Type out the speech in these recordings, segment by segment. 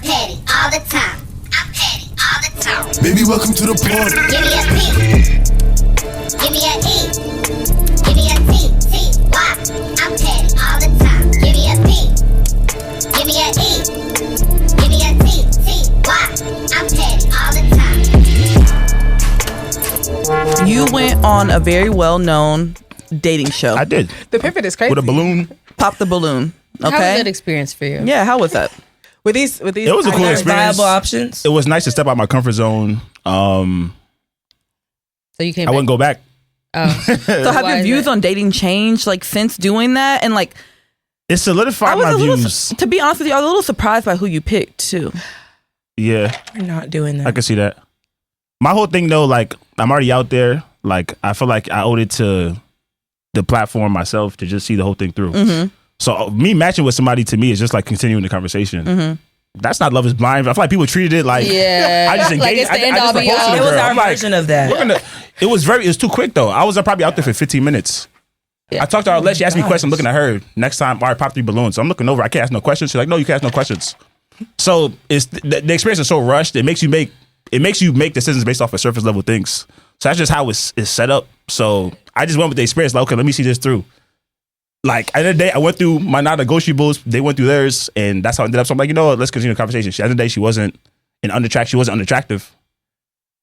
petty all the time. I'm petty all the time. Baby, welcome to the party. Give me a P. Give me a E. Give me a T. T-Y. I'm petty all the time. Give me a P. Give me a E. Give me a T. T-Y. I'm petty all the time. You went on a very well-known dating show. I did. The pivot is crazy. With a balloon. Pop the balloon. Okay. How was that experience for you? Yeah, how was that? With these, It was a cool experience. Viable options. It was nice to step out my comfort zone. So you came. I wouldn't go back. Oh. So have your views on dating changed like since doing that? And like, it solidified my views. To be honest with you, I was a little surprised by who you picked too. Yeah. We're not doing that. I can see that. My whole thing though, like I'm already out there. Like I feel like I owed it to the platform myself to just see the whole thing through. Mm-hmm. So me matching with somebody to me is just like continuing the conversation. Mm-hmm. That's not Love Is Blind. I feel like people treated it like yeah. I just engaged. Like it's the I end just all be proposed to all. the It was girl. our I'm like, version of that. It was too quick though. I was probably out there for 15 minutes. Yeah. I talked to her. She asked me questions. I'm looking at her. Next time, all right, pop 3 balloons. So I'm looking over. I can't ask no questions. She's like, no, you can't ask no questions. So it's the experience is so rushed. It makes you make decisions based off of surface level things. So that's just how it's set up. So I just went with the experience. Like, okay, let me see this through. Like, at the end of the day, I went through my non-negotiables. They went through theirs, and that's how I ended up. So I'm like, you know what? Let's continue the conversation. At the end of the day, she wasn't unattractive.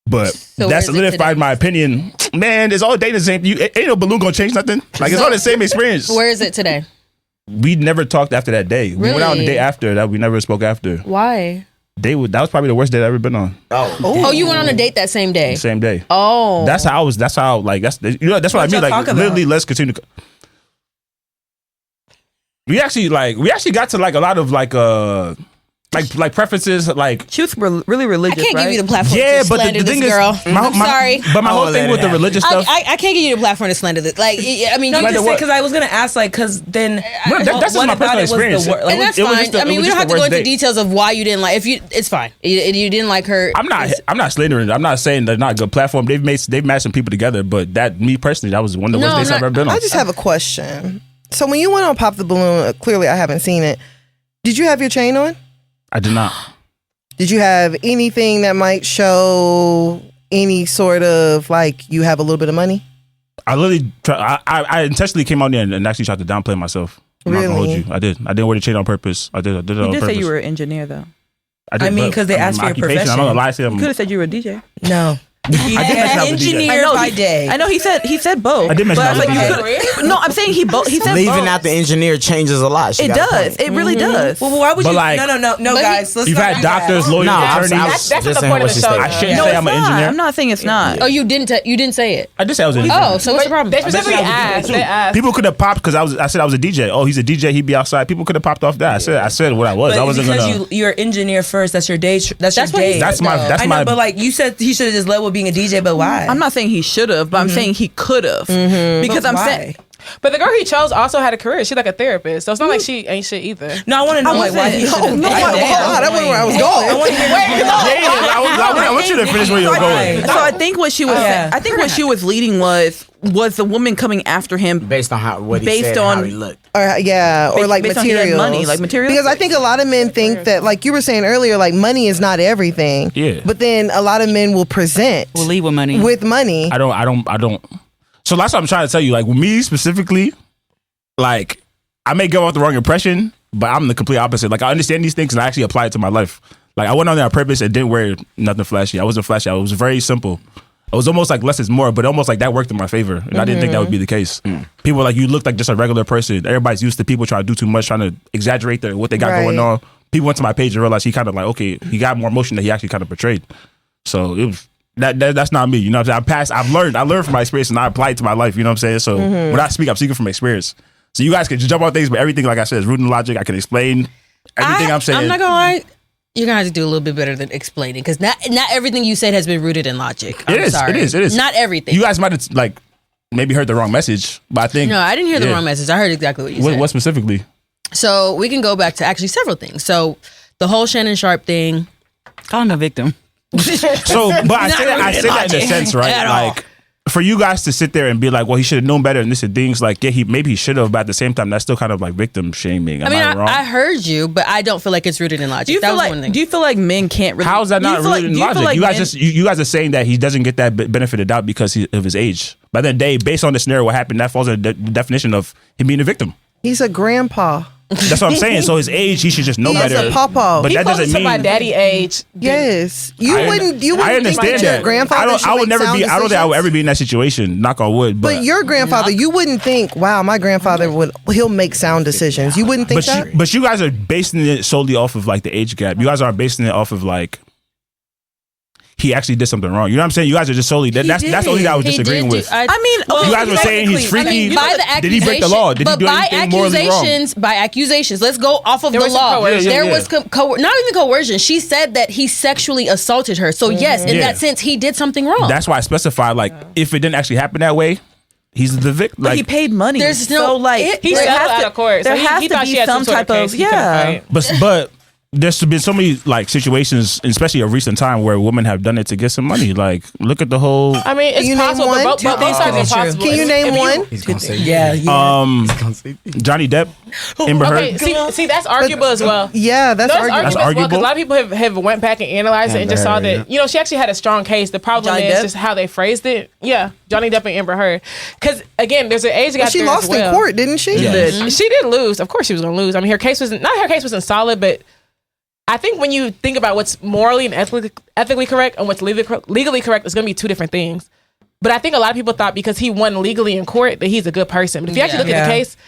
But So that where is it solidified today? my opinion. Man, it's all dating the same. Ain't no balloon gonna change nothing. Like, it's all the same experience. Where is it today? We never talked after that day. We went out on the day after that. We never spoke after. Why? That was probably the worst date I've ever been on. Oh, you went on a date that same day. Same day. Oh, That's what I mean. That's what I mean. y'all Like, talk about? literally, let's continue. We actually got to like a lot of like preferences. Like, She was really I religious, can't right? give you the platform yeah, to but slander the this thing is, girl. I'm sorry. But my whole let thing it with the happen. religious stuff. I can't give you the platform to slander this. Like, I mean, No, you I'm just what? because I was gonna ask, like, because then That's just what my about personal it was the experience. wor- like, and that's it was fine. just a- I mean, it was we don't just have the to go worst into date. details of why you didn't like. It's fine. You didn't like her. I'm not slandering. I'm not saying they're not a good platform. They've matched some people together, but me personally, that was one of the worst dates I've ever been on. I just have a question. So when you went on Pop the Balloon, clearly I haven't seen it. Did you have your chain on? I did not. Did you have anything that might show any sort of like you have a little bit of money? I literally I intentionally came out there and actually tried to downplay myself. I'm not gonna hold Really? you. I did. I didn't wear the chain on purpose. I did it You on did purpose. say you were an engineer, though. I mean, but 'cause they asked my for your occupation, I'm not gonna lie to You them. could have said you were a DJ. no. I did mention I was a DJ. Engineer by day. I know he said both. I did mention but I was a you DJ. could've- No, I'm saying he said Leaving both. out the engineer changes a lot. She It got a does. point. It really does. Well, why would But you? like- No, But guys. Let's You've not had do doctors, that. lawyers, No, I was attorneys. just That's what the saying point what of she the show said. I shouldn't No, say it's I'm an not. engineer. I'm not saying it's not. Oh, you didn't say it. I did say I was an engineer. Oh, so what's the problem? They specifically asked. They asked. People could have popped because I said I was a DJ. Oh, he's a DJ. He'd be outside. People could have popped off that. I said what I was. But I wasn't because gonna. you're an engineer first. That's your day. That's your what he day. said, That's my. though. That's I know, my. but like you said, he should have just led with being a DJ. But why? I'm not saying he should have, but I'm saying he could have. Because But I'm why? saying. But the girl he chose also had a career. She's like a therapist, so it's not like she ain't shit either. No, I want to know like why he should have. No, that wasn't where I was going. I want to hear. I want you to finish where you're going. So I think what she was. Yeah. I think what she was leading was the woman coming after him. Based on what he Based said and on- how he looked. Or like based on he had materials. money, like materials? Because I think a lot of men think that, like you were saying earlier, like money is not everything. Yeah. But then a lot of men will present We'll leave with money. with money. I don't. So that's what I'm trying to tell you. Like with me specifically, like I may give off the wrong impression, but I'm the complete opposite. Like I understand these things and I actually apply it to my life. Like I went on there on purpose and didn't wear nothing flashy. I wasn't flashy. I was very simple. It was almost like less is more, but almost like that worked in my favor. And I didn't think that would be the case. People were like, you look like just a regular person. Everybody's used to people trying to do too much, trying to exaggerate what they got going on. People went to my page and realized he kind of like, okay, he got more emotion than he actually kind of portrayed. So it was that's not me. You know what I'm saying? I learned from my experience and I apply it to my life. You know what I'm saying? So when I speak, I'm speaking from experiries. So you guys can jump on things, but everything, like I said, is rooted in logic. I can explain everything I'm saying. I'm not gonna lie. You're gonna have to do a little bit better than explaining because not everything you said has been rooted in logic. It is. Sorry. It is. Not everything. You guys might have like maybe heard the wrong message, but I think No, I didn't hear the wrong message. I heard exactly what you said. What specifically? So we can go back to actually several things. So the whole Shannon Sharp thing. Calling a victim. So, but I say that in a sense, right? At all. Like for you guys to sit there and be like, well, he should have known better and this and things like, yeah, maybe he should have, but at the same time, that's still kind of like victim shaming. Am I wrong? I heard you, but I don't feel like it's rooted in logic. Do you feel like men can't really? How is that not rooted in logic? Like you guys are saying that he doesn't get that benefit of doubt because of his age. By the day, based on the scenario, what happened, that falls in the definition of him being a victim. He's a grandpa. That's what I'm saying. So his age, he should just know better. He's a papa. But that doesn't mean my daddy age. Yes, you wouldn't. I understand think that. your grandfather I would never be. I don't think I would ever be in that situation. Knock on wood. But your grandfather, you wouldn't think, wow, my grandfather he'll make sound decisions. You wouldn't think that. But you guys are basing it solely off of like the age gap. You guys aren't basing it off of like he actually did something wrong. You know what I'm saying? You guys are just solely that's the only thing I was disagreeing with. I mean, you guys were saying he's freaky. By the accusation, did he break the law? Did he do anything morally wrong? By accusations, let's go off of the law. There was not even coercion. She said that he sexually assaulted her. So yes, in that sense, he did something wrong. That's why I specified like if it didn't actually happen that way, he's the victim. Like, he paid money. There's no he settled out of court. There has to be some type of But there's been so many like situations, especially of recent time, where women have done it to get some money. Like, look at the whole. I mean, it's possible, but both sides are possible. Can you name one? He's gonna say Johnny Depp, Amber Heard. See, that's arguable as well. Yeah, that's arguable. That's arguable. Because a lot of people have went back and analyzed it and just saw that she actually had a strong case. The problem is just how they phrased it. Yeah, Johnny Depp and Amber Heard. Because again, there's an age gap. She lost in court, didn't she? Yeah. She did lose. Of course, she was going to lose. I mean, her case wasn't solid, but I think when you think about what's morally and ethically correct and what's legally correct, it's going to be two different things. But I think a lot of people thought because he won legally in court that he's a good person. But if you actually look at the case,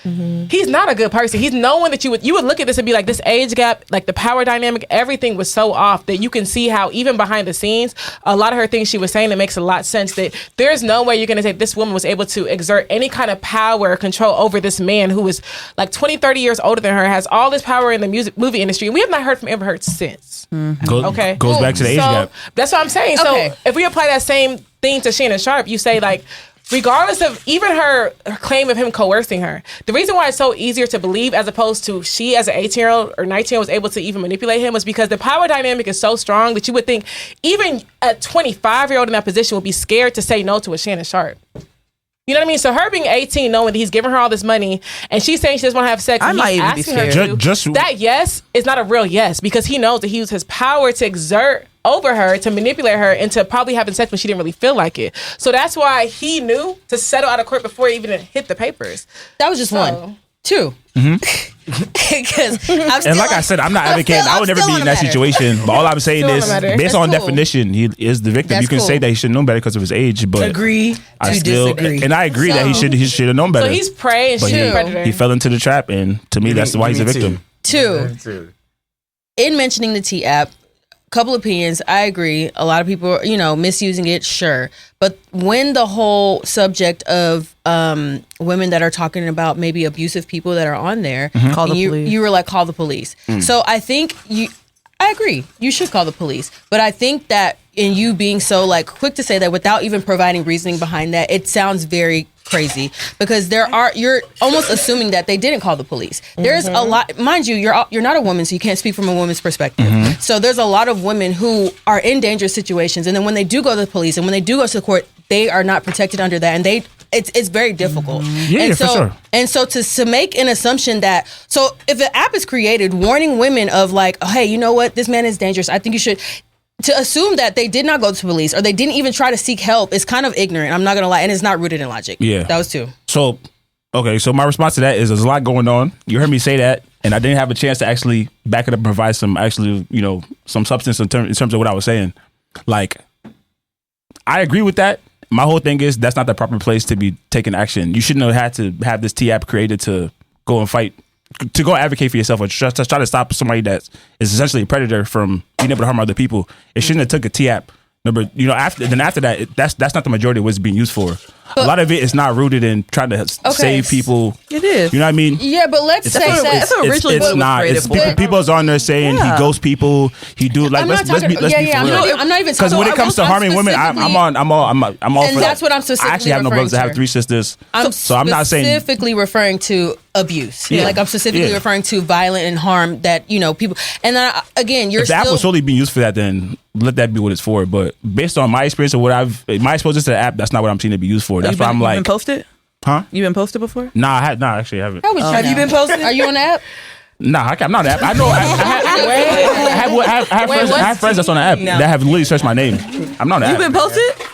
he's not a good person. He's no one that you would look at this and be like, this age gap, like the power dynamic, everything was so off that you can see how even behind the scenes, a lot of her things she was saying, it makes a lot of sense that there's no way you're going to say this woman was able to exert any kind of power or control over this man who was like 20, 30 years older than her, has all this power in the movie industry. And we have not heard from Amber Heard since. Goes back to the age gap. That's what I'm saying. So if we apply that same thing to Shannon Sharp, you say like, regardless of even her claim of him coercing her, the reason why it's so easier to believe as opposed to she as an 18-year-old or 19-year-old was able to even manipulate him was because the power dynamic is so strong that you would think even a 25-year-old in that position would be scared to say no to a Shannon Sharp. You know what I mean? So her being 18, knowing that he's giving her all this money, and she's saying she doesn't want to have sex, I and might he's even be asking her scared. to, that yes is not a real yes because he knows that he used his power to exert over her, to manipulate her into probably having sex when she didn't really feel like it. So that's why he knew to settle out of court before he even hit the papers. That was just one. Two. Because and like I said, I'm not advocating. I would never be in that situation. But all I'm saying is, based on definition, he is the victim. You can say that he should have known better because of his age, but I disagree. And I agree that he should have known better. So he's prey and she's a predator. He fell into the trap, and to me, that's why he's a victim. Two. In mentioning the T app, couple opinions. I agree. A lot of people, misusing it, sure. But when the whole subject of women that are talking about maybe abusive people that are on there, call the police. You were like, call the police. So I think I agree. You should call the police. But I think that in you being so like quick to say that without even providing reasoning behind that, it sounds very crazy because you're almost assuming that they didn't call the police. There's a lot, mind you, you're not a woman, so you can't speak from a woman's perspective. So there's a lot of women who are in dangerous situations, and then when they do go to the police and when they do go to the court, they are not protected under that, and it's very difficult. For sure. And so to make an assumption that, so if an app is created warning women of like, oh, hey, you know what, this man is dangerous, I think you should. To assume that they did not go to police or they didn't even try to seek help is kind of ignorant. I'm not going to lie. And it's not rooted in logic. Yeah. That was two. So my response to that is there's a lot going on. You heard me say that, and I didn't have a chance to actually back it up and provide some some substance in terms of what I was saying. Like, I agree with that. My whole thing is that's not the proper place to be taking action. You shouldn't have had to have this T app created to go and fight, to go advocate for yourself or just to try to stop somebody that is essentially a predator from being able to harm other people. It shouldn't have took a T app. After that, that's not the majority of what it's being used for. But a lot of it is not rooted in trying to save people. It is. You know what I mean? Yeah, but let's say that it's not. It's people's on there saying he ghosts people. He do like let's be for real. I'm not even because when it comes to harming women, I'm all and for that's that. what I'm specifically. I actually have no brothers. I have 3 sisters. So I'm not saying specifically referring to abuse. Yeah. Like I'm specifically Yeah. referring to violent and harm that, you know, people. And then again, you're If the app still. was solely being used for that, then let that be what it's for. But based on my experience of my exposure to the app, that's not what I'm seeing it be used for. That's why I'm you like, been posted? huh? You been posted before? Nah, actually, I haven't. How would you Have know? you been posted? Are you on the app? Nah, I'm not on the app. I know. I have friends that's on the app that have literally searched my name. I'm not on the You app. been posted?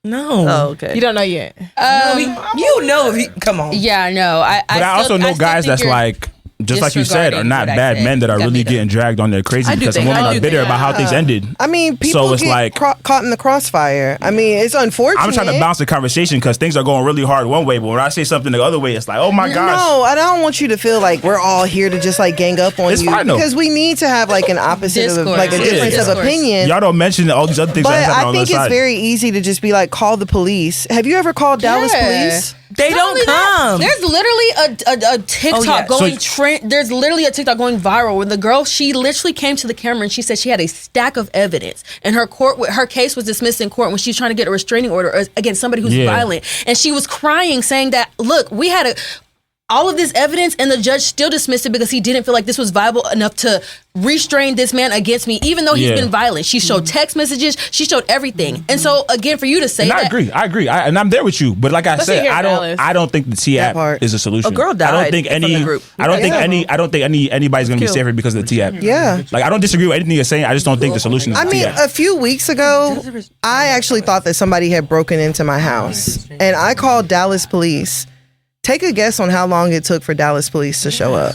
No. Oh, okay. You don't know yet. You know if he come on. Yeah, no. But I also know guys that's like, just like you said, are not disregarding what I bad said. men that are Got really me there. getting dragged on their crazy I do because some think- women I are do bitter think- about how things ended. I mean, people So it's get like- caught in the crossfire. I mean, it's unfortunate. I'm trying to bounce the conversation because things are going really hard one way, but when I say something the other way, it's like, oh my gosh. No, and I don't want you to feel like we're all here to just like gang up on It's you fine, though. because we need to have like an opposite of Discourse. like a Yeah. difference of Discourse. opinion. Y'all don't mention all these other things But that happen I on the think other it's side. very easy to just be like, call the police. Have you ever called Dallas police? They Not don't only that, come. There's literally a TikTok yeah. going So- trend. There's literally a TikTok going viral where the girl, she literally came to the camera and she said she had a stack of evidence and her case was dismissed in court when she was trying to get a restraining order against somebody who's Yeah. violent, and she was crying saying that, look, we had all of this evidence and the judge still dismissed it because he didn't feel like this was viable enough to restrain this man against me, even though he's Yeah. been violent. She showed text messages, she showed everything. And so again, for you to say And that, I agree. And I'm there with you. But like I Especially said, here in Dallas. I don't think the T That app part. is a solution. A girl I died don't think from any. the group. I don't think Yeah. anybody's gonna be Killed. safer because of the T app. Yeah. Like I don't disagree with anything you're saying. I just don't think the solution is I the mean, T app. a few weeks ago, I actually thought that somebody had broken into my house, and I called Dallas police. Take a guess on how long it took for Dallas police to show up.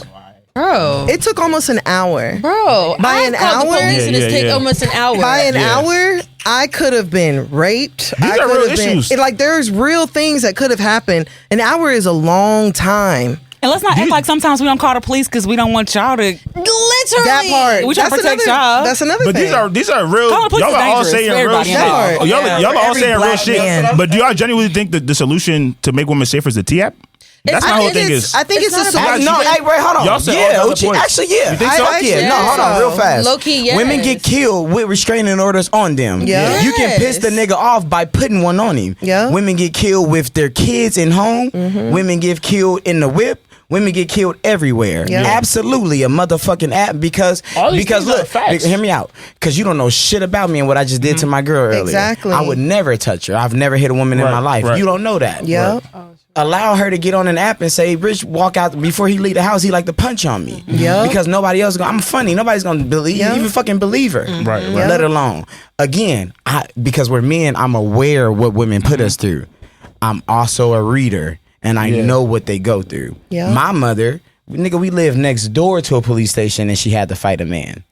bro. It took almost an hour. Bro, By I've an called the hour? police and it's Yeah, take yeah. almost an hour. By an Yeah. hour, I could have been raped. These I are could real have been issues. like there's real things that could have happened. An hour is a long time. And let's not act like sometimes we don't call the police because we don't want y'all to. Literally. That part. We try to that's protect another, y'all. That's another But thing. these are real. Calling the police Y'all is are all dangerous saying for real everybody shit. involved. Y'all Yeah, are for all every saying real black shit. man. But do y'all genuinely think that the solution to make women safer is the T app? That's my whole thing is. I think it's a Hey, solution. no, hey, wait, hold on. Y'all said all Yeah, the other Uchi, points. actually, yeah. You think I Fuck actually yeah. No, hold think on, real so. fast. Low-key, yes. Women get killed with restraining orders on them. Yeah. You can piss the nigga off by putting one on him. Yeah. Women get killed with their kids in home. Women get killed in the whip. Women get killed everywhere. Yeah. Absolutely a motherfucking app because All these things are look, facts. hear me out. Because you don't know shit about me and what I just did to my girl earlier. Exactly. I would never touch her. I've never hit a woman in Right, my life. right. You don't know that. Yeah. Allow her to get on an app and say, Rich, walk out before he leave the house. He like to punch on me. Yeah. Because nobody else I'm funny. Nobody's gonna believe Yeah. even fucking believe her. Right, right. Let alone again. Because we're men, I'm aware what women put us through. I'm also a reader and I know what they go through. Yeah. My mother, nigga, we live next door to a police station and she had to fight a man.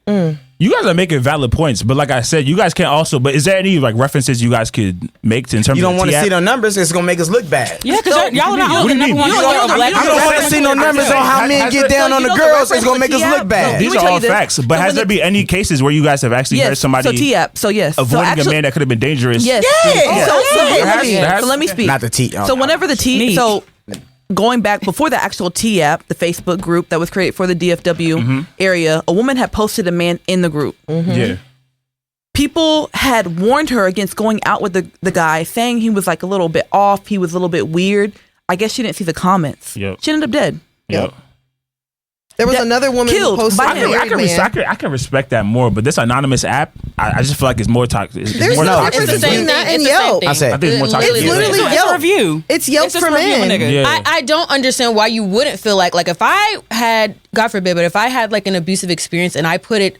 You guys are making valid points, but like I said, you guys can't also. But is there any like references you guys could make in terms You of don't want to T-app? see the numbers, it's gonna make us look bad. Yeah, because y'all are not What do you only the number mean? one. You show don't- on Black You people. don't want to see no numbers on how men get down on the girls. It's gonna make us look bad. These Let me are tell all you this. facts. But So has when there the- been any cases where you guys have actually heard Yes. somebody So T-app. So yes. avoiding so a man that could have been dangerous? Yes. Yeah. So There has- there has- let me speak. Not the T. So whenever the T, Neat. so going back before the actual T app, the Facebook group that was created for the DFW area, a woman had posted a man in the group. Yeah. People had warned her against going out with the guy, saying he was like a little bit off, he was a little bit weird. I guess she didn't see the comments. Yep. She ended up dead. Yep. There was That- another woman who killed posted by a him. married man. I can respect that more, but this anonymous app, I just feel like it's more toxic. It's There's more no toxic difference than between this. that and It's the same Yelp. thing. I said- I think it's more toxic. It's than literally this. It's a Yelp. review. It's Yelp It's just for a review of a men. nigga. Yeah. I don't understand why you wouldn't feel like if I had, God forbid, but if I had like an abusive experience and I put it,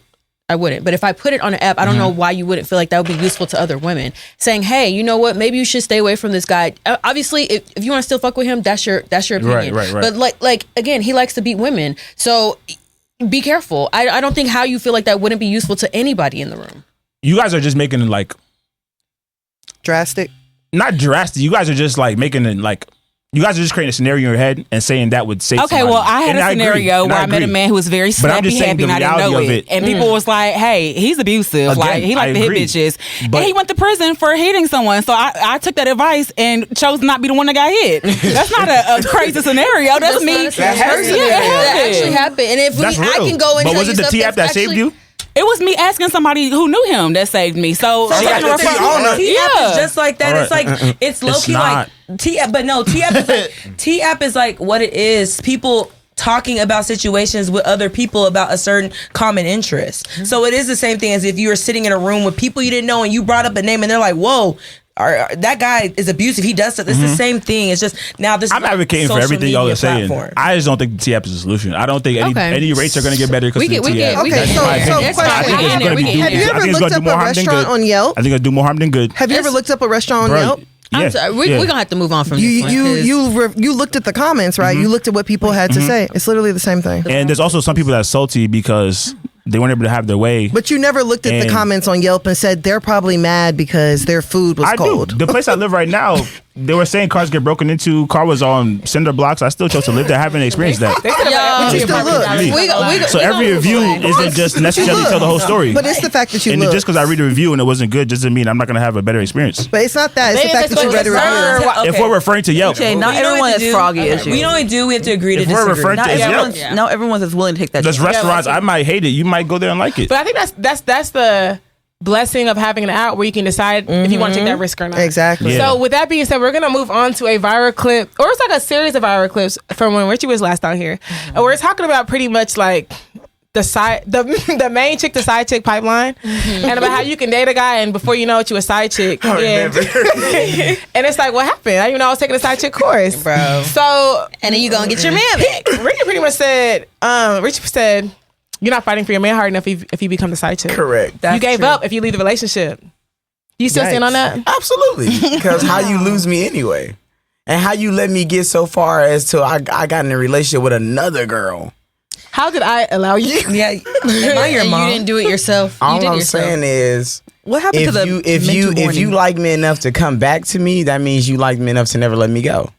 I wouldn't. But if I put it on an app, I don't know why you wouldn't feel like that would be useful to other women. Saying, hey, you know what? Maybe you should stay away from this guy. Obviously, if you want to still fuck with him, that's your opinion. Right. But like again, he likes to beat women. So be careful. I don't think how you feel like that wouldn't be useful to anybody in the room. You guys are just making it like Drastic. not drastic. You guys are just like making it like you guys are just creating a scenario in your head and saying that would save. Okay, somebody. well, I had And a agree, scenario and where I met a agree. man who was very But I'm just snappy saying happy and the I didn't know reality of it. it. And people was like, hey, he's abusive. Again, like, he I like to hit agree. bitches. But- And he went to prison for hitting someone. So I took that advice and chose not to be the one that got hit. That's not a crazy scenario. That's me. not a scenario. Yeah, That actually happened. And if That's I real. can go and but tell was you it the stuff T app that's that saved actually- you? It was me asking somebody who knew him that saved me. So I'm got taking the a referral. T on her. T-app Yeah. is just like that. All It's right. like it's low key not. like T-app, but no, T-app is like T-app is like what it is. People talking about situations with other people about a certain common interest. So it is the same thing as if you were sitting in a room with people you didn't know and you brought up a name and they're like, whoa, that guy is abusive. He does stuff. It's the same thing. It's just now this. I'm advocating for everything y'all are saying. I just don't think the T-app is a solution. I don't think any rates are going to get better because of the T-app. Okay, so question. Have you ever looked up a restaurant on Yelp? I think it'll do more harm than good. Have you ever looked up a restaurant on Yelp? I'm sorry. We're gonna have to move on from this one. You looked at the comments, right? You looked at what people had to say. It's literally the same thing. And there's also some people that's salty because they weren't able to have their way. But you never looked at the comments on Yelp and said they're probably mad because their food was cold. The place I live right now, they were saying cars get broken into. Car was on cinder blocks. I still chose to live there. I haven't experienced that. So every review isn't just necessarily tell the whole story. But it's the fact that you and looked. just because I read a review and it wasn't good doesn't mean I'm not going to have a better experience. But it's not that. It's the fact that you read a review. If we're referring to Yelp. Okay, not everyone is froggy as you. We know we do. We have to agree to disagree. If we're referring to Yelp. Not everyone's as willing to take that. There's restaurants, I might hate it. You might go there and like it. But I think that's the blessing of having an app where you can decide if you want to take that risk or not. Exactly. Yeah. So with that being said, we're gonna move on to a viral clip, or it's like a series of viral clips from when Richie was last on here, and we're talking about pretty much like the main chick to side chick pipeline, and about how you can date a guy and before you know it, you a side chick. And it's like, what happened? I didn't even know I was taking a side chick course, bro. So and then you gonna get your man back. Richie pretty much said, you're not fighting for your man hard enough if you become the side chick. Correct. You gave up if you leave the relationship. You still stand on that? Absolutely. Because how you lose me anyway? And how you let me get so far as to I got in a relationship with another girl? How did I allow you? Yeah. Am I your mom? You didn't do it yourself. All I'm saying is, what happened to the if you like me enough to come back to me, that means you like me enough to never let me go.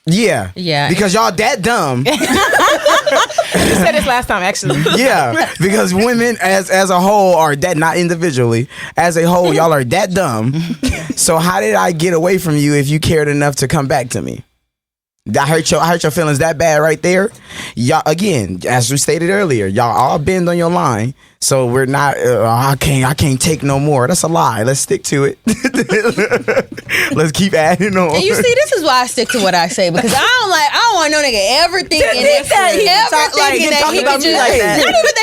Yeah. Because y'all that dumb. You said this last time, actually. Yeah, because women as a whole are that, not individually, as a whole, y'all are that dumb. So how did I get away from you if you cared enough to come back to me? I hurt your feelings that bad right there. Y'all, again, as we stated earlier, y'all all bend on your line. So we're not. I can't take no more. That's a lie. Let's stick to it. Let's keep adding on. And you see, this is why I stick to what I say, because I don't want no nigga ever thinking that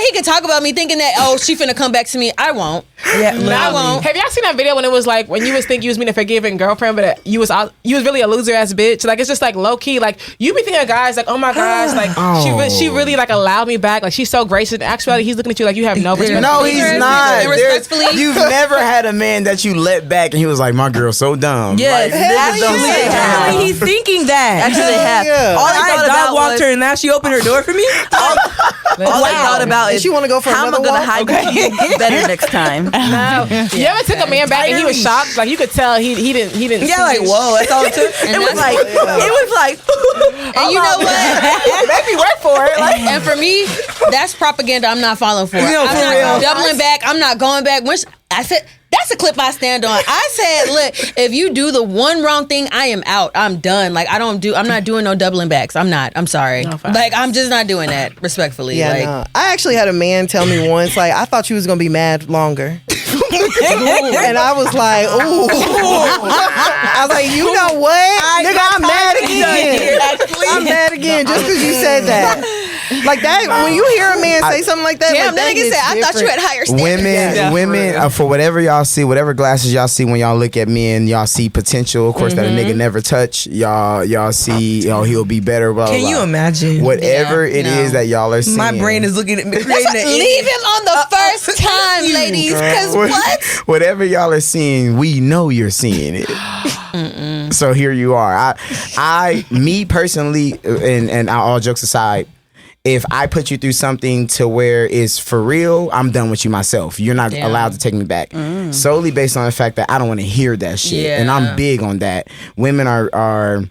he could talk about me, thinking that she finna come back to me. I won't. Yeah, I won't. Have y'all seen that video when it was like when you was thinking you was being a forgiving girlfriend, but you was really a loser ass bitch? Like it's just like low key. Like you be thinking of guys like, oh my gosh, like she really like allowed me back. Like she's so gracious. In actuality, he's looking at you like you have no respect. No, he's not. You've never had a man that you let back and he was like, my girl's so dumb. Yes, like, he's thinking that. Actually, they have. Yeah. All I thought about walked her and now she opened her door for me. All I thought about is you want to go for how am I another gonna walk? hide you better next time. No. You ever took a man back and he was shocked? Like you could tell he didn't. Yeah, like whoa, that's all it took. It was like, and you know what? Make me work for it. Like, and for me, that's propaganda I'm not falling for. I'm not doubling back. I'm not going back. I said that's a clip I stand on. I said, look, if you do the one wrong thing, I am out. I'm done. Like I'm not doing no doubling backs. I'm not. I'm sorry. No, like I'm just not doing that. Respectfully. Yeah, like, no. I actually had a man tell me once, like, I thought you was gonna be mad longer. And I was like, ooh. I was like, you know what? Nigga, I'm mad again. I'm mad again just because you said that. Like that, when you hear a man say something like that, damn, like, that nigga said, I thought you had higher standards. Women, for whatever y'all see, whatever glasses y'all see when y'all look at men, y'all see potential. Of course, that a nigga never touch. Y'all see, he'll be better. Blah, Can blah. you imagine? Whatever it is that y'all are seeing. My brain is looking at me. Leave him on the first time, ladies. Because what? Whatever y'all are seeing, we know you're seeing it. So here you are. Me personally, and all jokes aside, if I put you through something to where it's for real, I'm done with you myself. You're not allowed to take me back. Solely based on the fact that I don't want to hear that shit. Yeah. And I'm big on that. Women are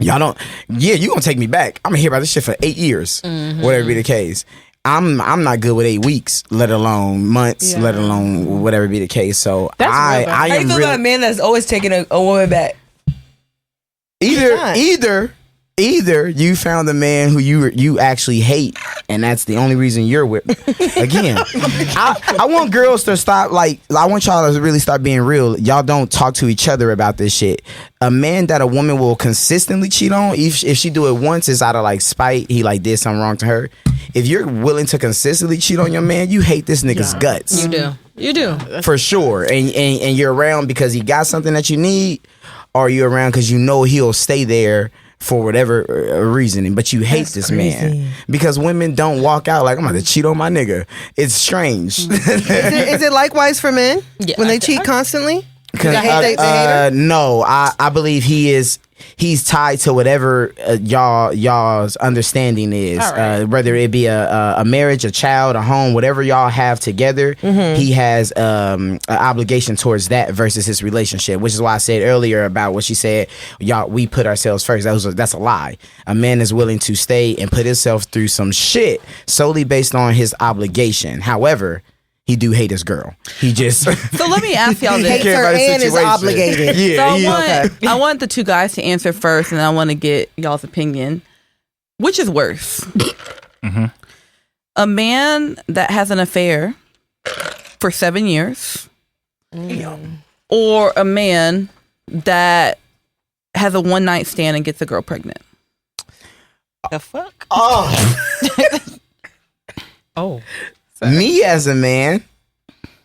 y'all don't, you gonna take me back. I'm gonna hear about this shit for 8 years. Whatever be the case. I'm not good with 8 weeks, let alone months, let alone whatever be the case. So I How am you feel about a man that's always taking a woman back? Either you found a man who you actually hate and that's the only reason you're with me. Again, I want girls to stop, like, I want y'all to really start being real. Y'all don't talk to each other about this shit. A man that a woman will consistently cheat on, if she do it once, it's out of like spite, he like did something wrong to her. If you're willing to consistently cheat on your man, you hate this nigga's guts. You do. For sure. And you're around because he got something that you need, or you're around because you know he'll stay there for whatever reason, but you hate this man because women don't walk out like, I'm about to cheat on my nigga. It's strange. Is it likewise for men when they cheat constantly? No, I believe he's tied to whatever y'all's understanding is, whether it be a marriage, a child, a home, whatever y'all have together. He has an obligation towards that versus his relationship, which is why I said earlier about what she said, we put ourselves first. That's a lie. A man is willing to stay and put himself through some shit solely based on his obligation. However, he do hate his girl. He just So let me ask y'all He this. hates her and is obligated. I want the two guys to answer first, and I want to get y'all's opinion. Which is worse? A man that has an affair for 7 years, or a man that has a one-night stand and gets a girl pregnant? The fuck? Oh. Me as a man,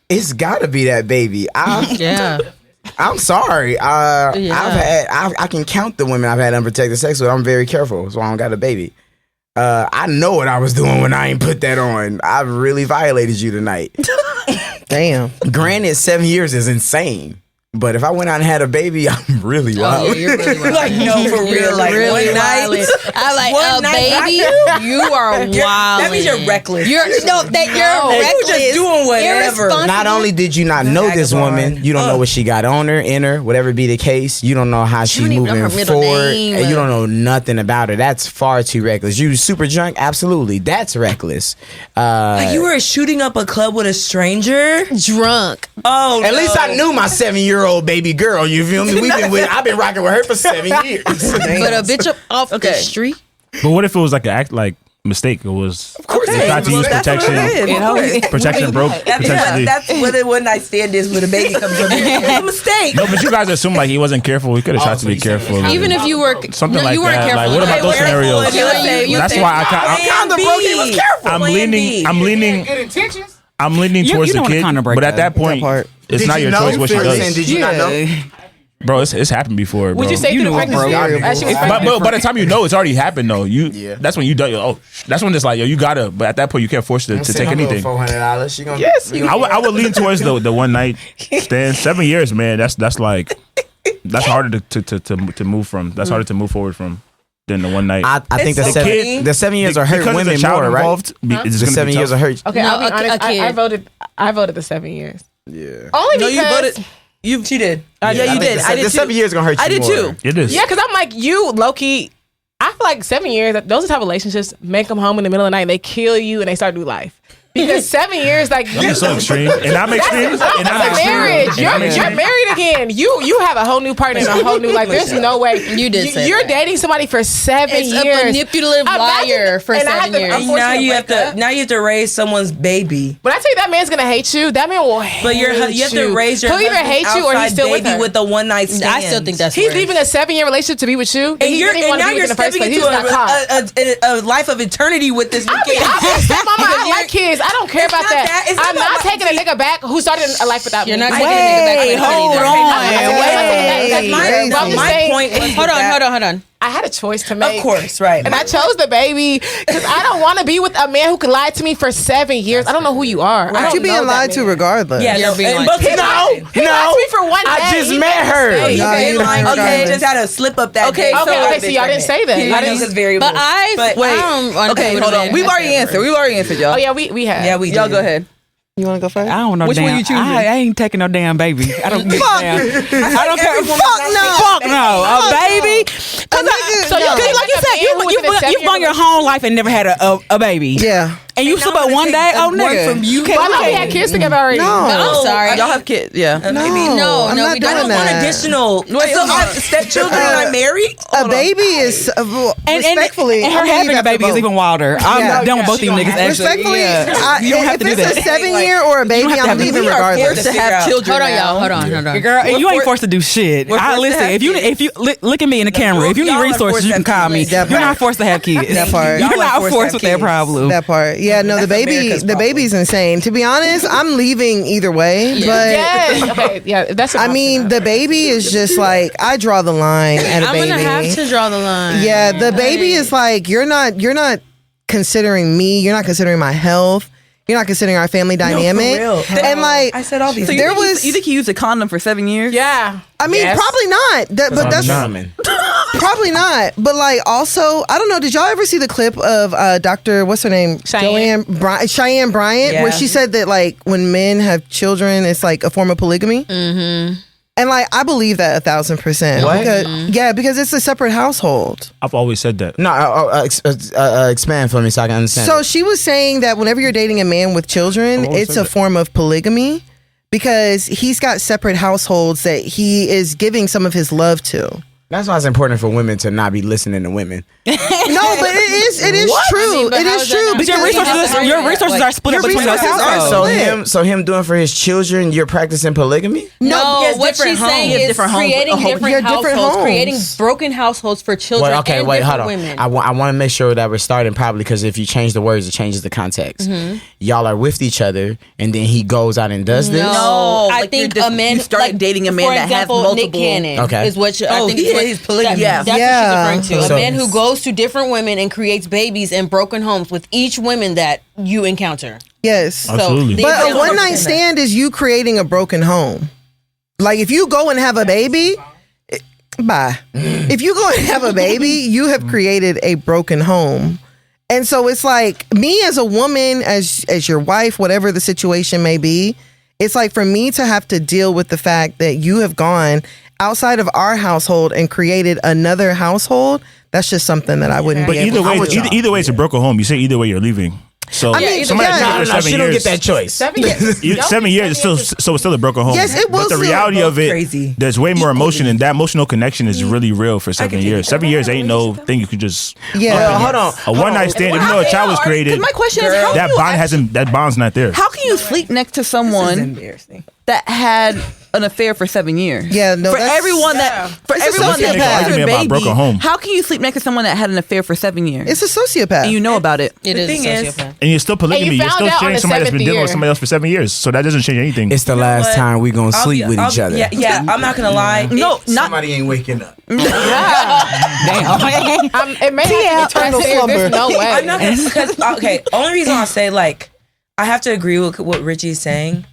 it's gotta be that baby. I'm sorry. I can count the women I've had unprotected sex with. I'm very careful, so I don't got a baby. I know what I was doing when I ain't put that on. I really violated you tonight. Damn. Granted, 7 years is insane. But if I went out and had a baby, I'm really wild. Yeah, you're really wild. Like, no, for real. Like, really one night. wild. I like, One night, baby, you are wild. That means you're reckless. You're reckless. You're just doing whatever. Not only did you not know this woman, you don't know what she got on her, in her, whatever be the case. You don't know how she's moving forward. And you don't know nothing about her. That's far too reckless. You super drunk? Absolutely. That's reckless. Like, you were shooting up a club with a stranger? Drunk. Oh, At least I knew my 7-year-old baby girl. You feel me? I've been rocking with her for 7 years. But a bitch up off the street. But what if it was like an mistake? It was. Of course, they tried to use protection. Protection broke. Potentially. That's what a one night stand is when a baby comes up. It's a mistake. No, but you guys assume like he wasn't careful. He could have tried to be careful. Even if you were something like you weren't that. careful. Like, what about those scenarios? That's why kind of broke. He was careful. I'm leaning towards the kid. But at that point, it's not your choice what she does. Did you not know? Bro, it's happened before, bro. Would you say through the pregnancy? But by the time you know, it's already happened though. That's when you done. That's when it's like, you gotta. But at that point, you can't force her to take anything. $400. She gonna I would lean towards the one night stand. 7 years, man. That's harder to move from. That's harder to move forward from than the one night. I think the 7 years are hurt women more, right? The 7 years are hurt. Okay, I'll be honest. I voted the 7 years. Yeah. Only because you voted. She did. Yeah, you did. I did the 7 years gonna hurt you. I did more. too. It is. Yeah, because I'm like, you low key. I feel like 7 years. Those are the type of relationships make them home in the middle of the night. They kill you and they start new life. Because 7 years, like You're so extreme, and I'm extreme. That's a marriage. You're married again. You have a whole new partner and a whole new life. There's no way You did say you're that. dating somebody for 7 It's years. a manipulative liar for and I 7 have to years. unfortunately Now you break up. have to raise someone's baby. When I tell you that man's gonna hate you, that man will hate you. But you have to raise your He'll either hate you or he's still with baby her. with a one night stand. I still think that's He's worse. leaving a 7-year relationship to be with you. And now you're in the first stepping place. into He just got caught. a life of eternity with this new kid. I like kids. I don't care about that. I'm not taking a nigga back who started a life without me. You're not taking a nigga back. Wait, hold on. My point was Hold on. I had a choice to make. Of course, right. And I chose the baby because I don't want to be with a man who could lie to me for 7 years. I don't know who you are. But you being lied to regardless. Yeah, You're being and like- both He lied to me for 1 day. I just He met made a her. mistake. No, Okay, you lying okay, regardless. just had a slip up that day. Okay, so y'all didn't say that. I didn't know variables. But I Wait. Okay, hold on. We've already answered, y'all. Oh yeah, we have. Yeah, we Y'all did. go ahead. You want to go first? I don't know. Which one you choosing? I ain't taking no damn baby. I don't give a damn. I don't care. Fuck No, a baby. So No. like you said, you've gone your whole life and never had a baby. Yeah. And you slip up one day? Oh, nigga. from you. Why not we had kids together already? No. I'm sorry. Y'all have kids, yeah. No, no, I'm not we doing I don't want that. additional. So I have stepchildren and I'm married. A baby is respectfully. And her I'm gonna having leave a that baby for is both. even wilder. I'm Yeah. done with both of you niggas. Actually, Respectfully, yeah. You don't have to do if it's that. a 7-year or a baby, I'm leaving We are regardless. forced to have children. Hold on, now. y'all. Hold on. Girl, you ain't forced to do shit. I listen. If you look at me in the camera, if you need y'all are resources, you can forced to call me. That You're part. not forced to have kids. That part. You're Y'all are not forced to forced have with that kids. problem. That part. Yeah, no, the America's problem. baby's insane. To be honest, I'm leaving either way. But Yes. Okay. Yeah. That's. I mean, the baby is just like, I draw the line at a I'm baby. gonna have to draw the line. Yeah, the baby is like, you're not considering me. You're not considering my health. You're not considering our family dynamic. real. And like, I said all these. So There you was- think he used a condom for 7 years? Yeah. I mean, Yes. probably not. But that's probably not. But like, also, I don't know. Did y'all ever see the clip of Dr. What's her name? Cheyenne. Cheyenne Bryant, Yeah. where she said that like when men have children, it's like a form of polygamy. Mm-hmm. And like, I believe that 1,000%. What? Because, because it's a separate household. I've always said that. No, expand for me so I can understand. So she was saying that whenever you're dating a man with children, it's a form of polygamy because he's got separate households that he is giving some of his love to. That's why it's important for women to not be listening to women. No, but it is true. but It how is is that true. not- But your resources are split up your between those resources are households. So him doing for his children, you're practicing polygamy? No, he has what different she's saying homes. is Different homes. creating Yeah, different different households, homes. creating broken households for children Well, okay, and wait, different hold on. women. I want to make sure that we're starting properly because if you change the words, it changes the context. Y'all are with each other, and then he goes out and does this. No, I like think you're a man. you started like, dating a man for that example, has Nick multiple. Cannon Okay. is what I think. he's polygamous. That's what Yeah. she's referring to. So- A man who goes to different women and creates babies in broken homes with each woman that you encounter. Yes. Absolutely. So, But a one night stand is you creating a broken home. Like if you go and have a baby, bye. If you go and have a baby, you have created a broken home. And so it's like me as a woman, as your wife, whatever the situation may be, it's like for me to have to deal with the fact that you have gone outside of our household and created another household. That's just something that I wouldn't But be able either to way, do. either way, it's a broken home. You say either way, you're leaving. So I mean, somebody yeah. cheated for 7 she don't years. get that choice. 7 years. 7 years is still so it's still a broken home. Yes, it will But the still- reality of it, Crazy. there's way more emotion, and that emotional connection is really real for 7 years. 7 years ain't no thing you could just. Yeah. Well, hold on. A one night stand, even though a child was created, My question is, how that can you bond hasn't. That bond's not there. How can you sleep next to someone Embarrassing. that had an affair for 7 years? Yeah, no, For that's- everyone that, for It's a everyone that sociopath. has a Argument about baby, broken home. how can you sleep next to someone that had an affair for 7 years? It's a sociopath. And you know about it. It The is thing a is- sociopath. And you're still polygamy. And you You're still found out on sharing the somebody that's been 7th dealing with year. somebody else for 7 years. So that doesn't change anything. It's the last what? time we gonna I'll sleep be- with each other. Yeah, I'm not gonna lie. No, not Somebody ain't waking up. It may have to be eternal serious. slumber. There's no way. I'm not gonna, because okay. Only reason I say like I have to agree with what Richie's saying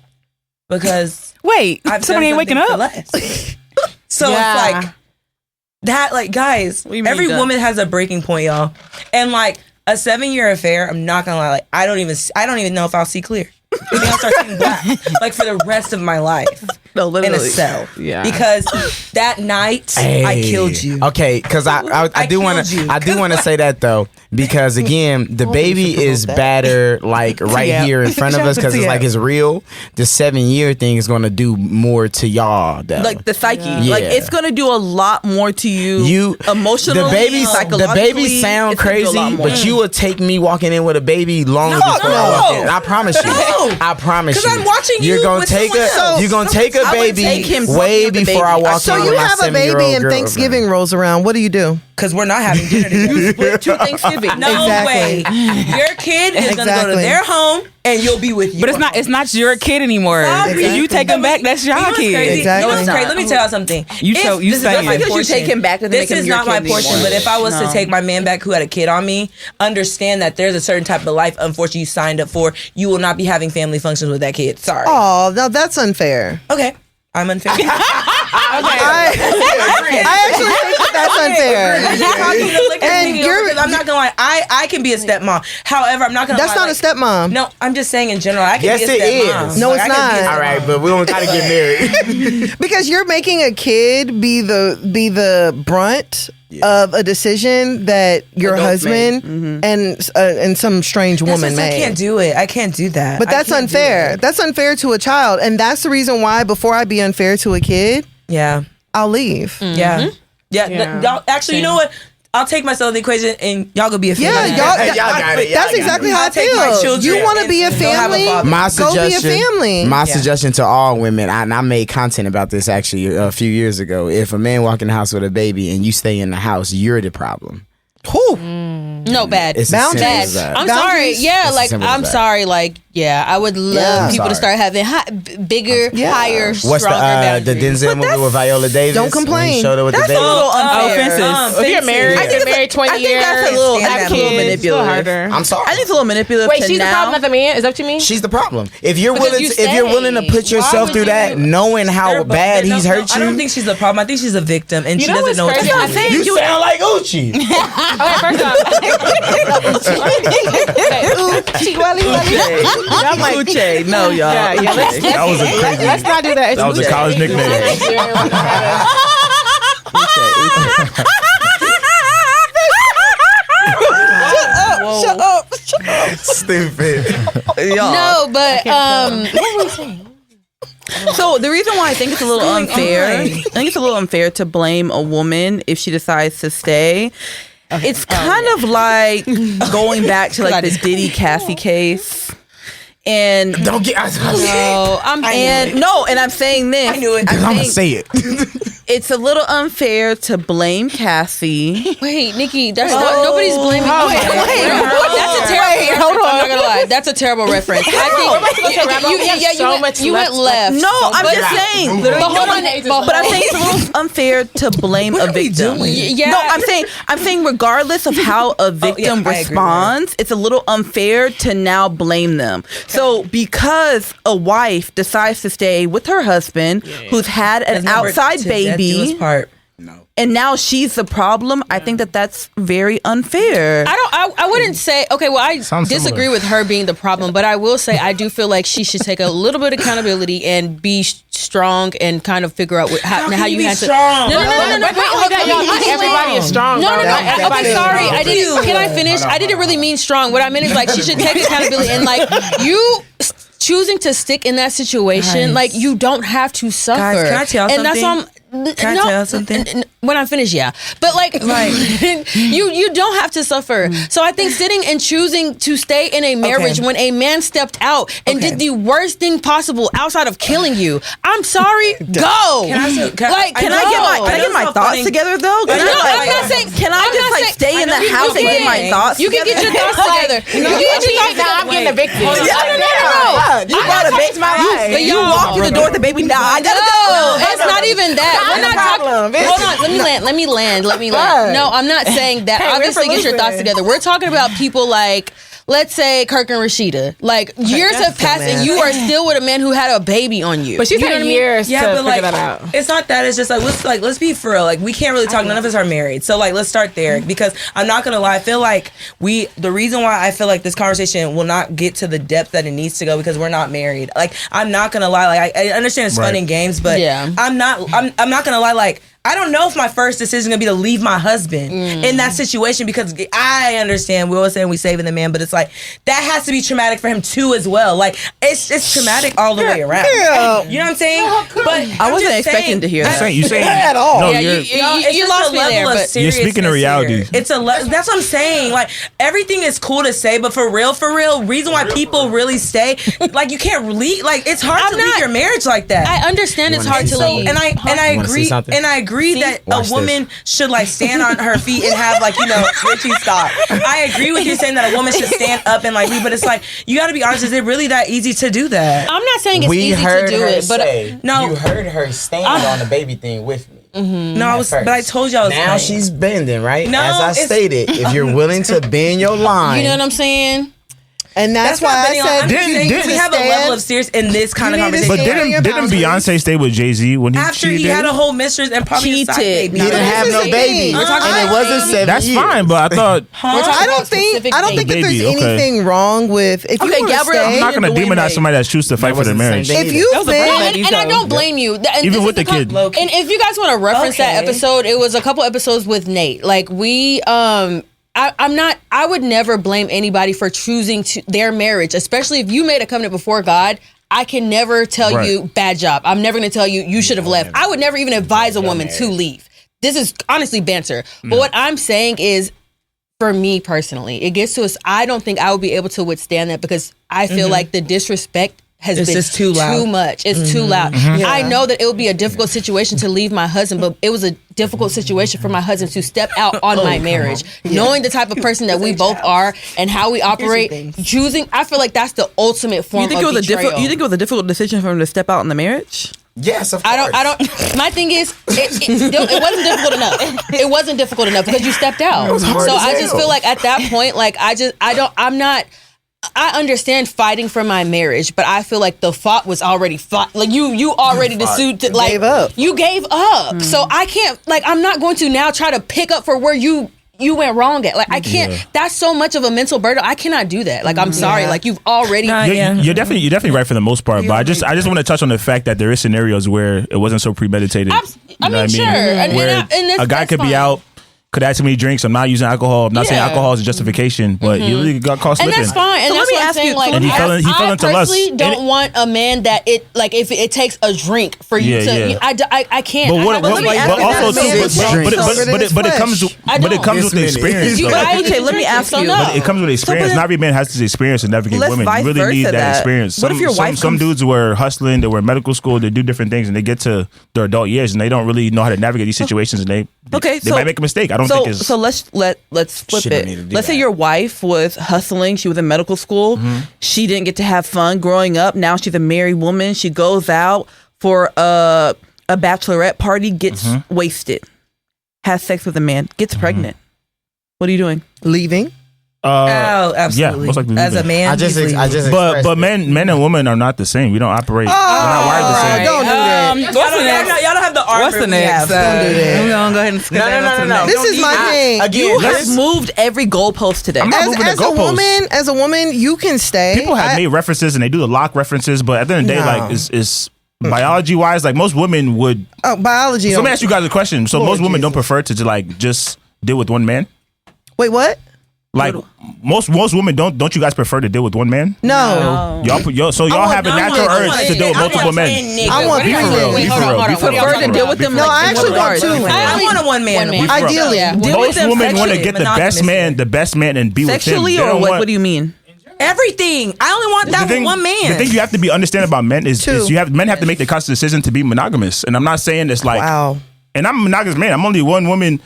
because Wait, I've somebody ain't done waking something up. for less. So Yeah. it's like that. Like guys, do you mean every done? woman has a breaking point, y'all. And like a 7-year affair, I'm not gonna lie. Like I don't even know if I'll see clear. I think I'll start seeing black like for the rest of my life. no, In literally. a cell, Yeah. because that night I killed you. Okay, because I do want killed you. to say that though because again the baby is badder like right Yeah. here in front of us because it's like it's real. The 7-year thing is going to do more to y'all though. Like the psyche, Yeah. like it's gonna do a lot more to you. You emotionally, the psychologically. baby sound it's gonna do a crazy, lot more. but you will take me walking in with a baby long before I walk in. I promise you. I promise you. 'Cause I'm watching you You're gonna with take someone else. you're gonna take a I would baby take him way walking with the before I baby. walk So in. you with my have a 7-year-old baby and girl. Thanksgiving rolls around. What do? Because we're not having dinner together. Split to Thanksgiving. No Exactly. way. Your kid is gonna go to Exactly. their home and you'll be with you. But it's not your kid anymore. Sorry. If you take him back, that's your You know what's kid. crazy? Exactly. You know what's No, crazy? it's Let me not. tell you something. You If- show- you this is saying not my it. Because you portion. take him back doesn't This make him is your not my kid portion. anymore. But if I was to No. take my man back who had a kid on me, understand that there's a certain type of life, unfortunately, you signed up for. You will not be having family functions with that kid. Sorry. Oh, no, that's unfair. Okay. I'm unfair. I actually think that's unfair. And I'm not gonna lie, I can be a stepmom. However, I'm not gonna That's lie. not a stepmom. No, I'm just saying in general. I can Yes, be a it stepmom. is. No, Like, it's I can be a not. stepmom. All right, but we don't gotta get married. Because you're making a kid be the brunt of a decision that your Adults husband and some strange woman I made. can't do it. I can't do that. But that's unfair. That's unfair to a child, and that's the reason why before I be unfair to a kid, Yeah. I'll leave. Yeah. Yeah. Y'all, actually, you know what? I'll take myself in the equation and y'all go be a family. Yeah, y'all got it. That's exactly how I I'll take my feel. children You want to and be a go have a family? father. My Go be a suggestion, family. my suggestion to all women, and I made content about this actually a few years ago. If a man walk in the house with a baby and you stay in the house, you're the problem. No, bad. It's Boundaries. as simple as that. I'm sorry. Boundaries? Yeah, It's like as simple as I'm that. sorry. Like, yeah, I would love people to Sorry. start having bigger, higher, What's stronger the boundaries. Denzel movie with Viola Davis? Don't when complain. he showed her with That's the a baby. little unfair. If you're married, been married 20 I think years. that's a little have kids, manipulative. harder. I'm sorry. I think it's a little manipulative. Wait, to she's the now. problem, not the man? Is that what you mean? She's the problem. If you're Because willing, you if you're willing to say, put why yourself would through that, you- knowing how bad he's hurt I you, don't think she's the problem. I think she's a victim, and You she know doesn't know what's what to crazy? do. I think you sound like Uchi. Okay, first off. I'm like, Uche. No, y'all. Yeah, That was a crazy. let's not do that. It's That was a Uche. college nickname. Shut up. Stupid. Y'all. No, but So the reason why I think it's a little unfair, I think it's a little unfair to blame a woman if she decides to stay. It's kind of like going back to like the Diddy Cassie case. And Don't get. no, I'm and I'm saying this. I knew it. I'm gonna say it. It's a little unfair to blame Cassie. Wait, Nikki, that's not, nobody's blaming. That's a terrible. hold on. I'm not gonna lie. That's a terrible reference. I think you went left. No, I'm But- just saying. But hold on, But I'm saying it's a little unfair to blame a victim. Yeah. No, I'm saying regardless of how a victim I agree, responds, it's a little unfair to now blame them. So because a wife decides to stay with her husband who's had an outside baby, and now she's the problem, I think that's very unfair. I wouldn't say, okay, well, I Sounds disagree similar. with her being the problem, but I will say I do feel like she should take a little bit of accountability and be strong and kind of figure out how you have to. strong? No, wait, hold on. Not everybody is strong. No, bro. Not okay, everybody is sorry. strong. I didn't. Can I finish? I didn't really mean strong. What I meant is like she should take accountability and like you choosing to stick in that situation, Guys. like you don't have to suffer. Guys, can I tell and that's why something? Can I tell something? When I'm finished, yeah. But like, you don't have to suffer. So I think sitting and choosing to stay in a marriage when a man stepped out and did the worst thing possible outside of killing you, I'm sorry, go. Can I get my thoughts together though? I'm not saying. Can I just like stay in the house and get my thoughts You can get your thoughts together. You can get your thoughts Now I'm together. getting evicted. No. You brought a baby. But You walk through the door with the baby. Now I gotta No, go. it's not even that. We're not talking. Hold on, let me land. No, I'm not saying that. Obviously, get your thoughts together. We're talking about people like, let's say Kirk and Rashida. Like years have passed, and you are still with a man who had a baby on you. But she's You know had what I mean? years to but figure that out. it's not that. It's just like let's be for real. Like we can't really talk. None of us are married, so like let's start there because I'm not gonna lie. I feel like the reason why I feel like this conversation will not get to the depth that it needs to go because we're not married. Like I'm not gonna lie. Like I understand it's fun Right. and games, but Yeah. I'm not gonna lie. Like I don't know if my first decision is gonna be to leave my husband in that situation because I understand we always saying we saving the man, but it's like that has to be traumatic for him too as well. Like it's traumatic all the way around. Yeah. You know what I'm saying? But I wasn't expecting to hear that. You saying At all. No, Yeah, you're, it's you just lost a me level there, of but You're speaking the seriousness reality. here. It's that's what I'm saying. Like everything is cool to say, but for real, reason why people really stay, like you can't leave. Like it's hard to leave your marriage like that. I understand it's hard to So, leave. and I wanna see agree, something? and I agree that Watch a woman should like stand on her feet and have like Richie stop. I agree with you saying that a woman should stand up and like leave, but it's like you got to be honest. Is it really that easy to do that? I'm not saying it's We easy heard to do her it, but say, No. you heard her stand on the baby thing with me. No, but I told you I was. Now playing. she's bending, right? No, As I it's- stated, if you're willing to bend your line, you know what I'm saying? And that's why not I bending said I'm just saying we have a level of stand serious in this kind of You need to conversation. stay But didn't Beyonce stay with Jay-Z when he After cheated? he had a whole mistress and probably a side Cheated. baby. He didn't have no baby, and it wasn't 7 That's years. fine, but I thought I don't think that there's Baby, okay. anything wrong with if you Okay, wanna Gabrielle, stay, I'm not going to Dwayne demonize Wade. somebody that chooses to fight for their wasn't the same marriage. thing. if you've been And I don't blame you. And Even this with is the kid. And if you guys want to reference that Okay. episode, it was a couple episodes with Nate. Like we, I would never blame anybody for choosing their marriage, especially if you made a covenant before God. I can never tell Right. you bad job. I'm never going to tell you you should have left. I would never even advise a woman to leave. This is honestly banter. But what I'm saying is, for me personally, it gets to us. I don't think I would be able to withstand that because I feel like the disrespect has It's been just too loud. too much. It's too loud. I know that it would be a difficult situation to leave my husband, but it was a difficult situation for my husband to step out on my marriage, knowing the type of person that we both are and how we operate. Choosing, I feel like that's the ultimate form You think it of was betrayal. you think it was a difficult decision for him to step out in the marriage? Yes, of course. I don't. My thing is, it wasn't difficult enough. It wasn't difficult enough because you stepped out. was hard So as I just hell. feel like at that point, like I'm not. I understand fighting for my marriage, but I feel like the fought was already fought. Like you already to like gave up. You gave up. So I can't. Like I'm not going to now try to pick up for where you went wrong at. Like I can't. That's so much of a mental burden. I cannot do that. Like I'm sorry. Like you've already. You're definitely right for the most part, but I just want to touch on the fact that there is scenarios where it wasn't so premeditated. I mean, what sure. And Where a guy could be out, could have too many drinks. I'm not using alcohol. I'm not saying alcohol is a justification, but he really got caught slipping. And that's fine. And So that's let me what I'm ask saying. you- Like, And he fell into I lust. personally don't And want a man that if it takes a drink for you Yeah, to. yeah. I can't. But what? let me ask But you also that, too. man. But it comes. But it comes with the experience. You though. guys Okay, are let me drinking, ask so you. no. But it comes with experience. then- Not every man has this experience to navigate Let's women. vice You really versa need that that. experience. What if your wife some comes- dudes were hustling, they were in medical school, they do different things, and they get to their adult years and they don't really know how to navigate these situations, and they might make a mistake. I don't think it's. So let's flip She don't need to it. do Let's say that. your wife was hustling. She was in medical school. She didn't get to have fun growing up. Now she's a married woman. She goes out for a bachelorette party, gets wasted, has sex with a man, gets pregnant. What are you doing? leaving. Oh, absolutely. most likely As a leaving. man, I just he's leaving. But men and women are not the same. We don't operate. We're not wired the same. Don't do that. What's the next? Y'all don't have the armor. What's the we next? have. Don't do that. We're gonna go ahead and skip that. No. This is my thing. Again, You this- have moved every goalpost today. I'm not moving the goalposts. As a woman, you can stay. People have made references and they do the lock references, but at the end of the day, No. like it's biology wise, like most women would. Biology. So let me ask you guys a question. So Lord most women don't Jesus. prefer to like just deal with one man. Wait, what? Like most women don't you guys prefer to deal with one man? No. Y'all have a natural urge to deal with multiple men. I want Be for three real. men. Be for real. Be for real. prefer to deal with them. No, like I in actually what want regards? two. I want a one man. One man. Ideally. Deal with Most them women want to sexually, get the best man, and be with him. Sexually They or don't what? want- What do you mean? Everything. I only want that with one man. The thing you have to be understand about men is Two. men have to make the conscious decision to be monogamous. And I'm not saying it's like Wow. and I'm a monogamous man. I'm only one woman.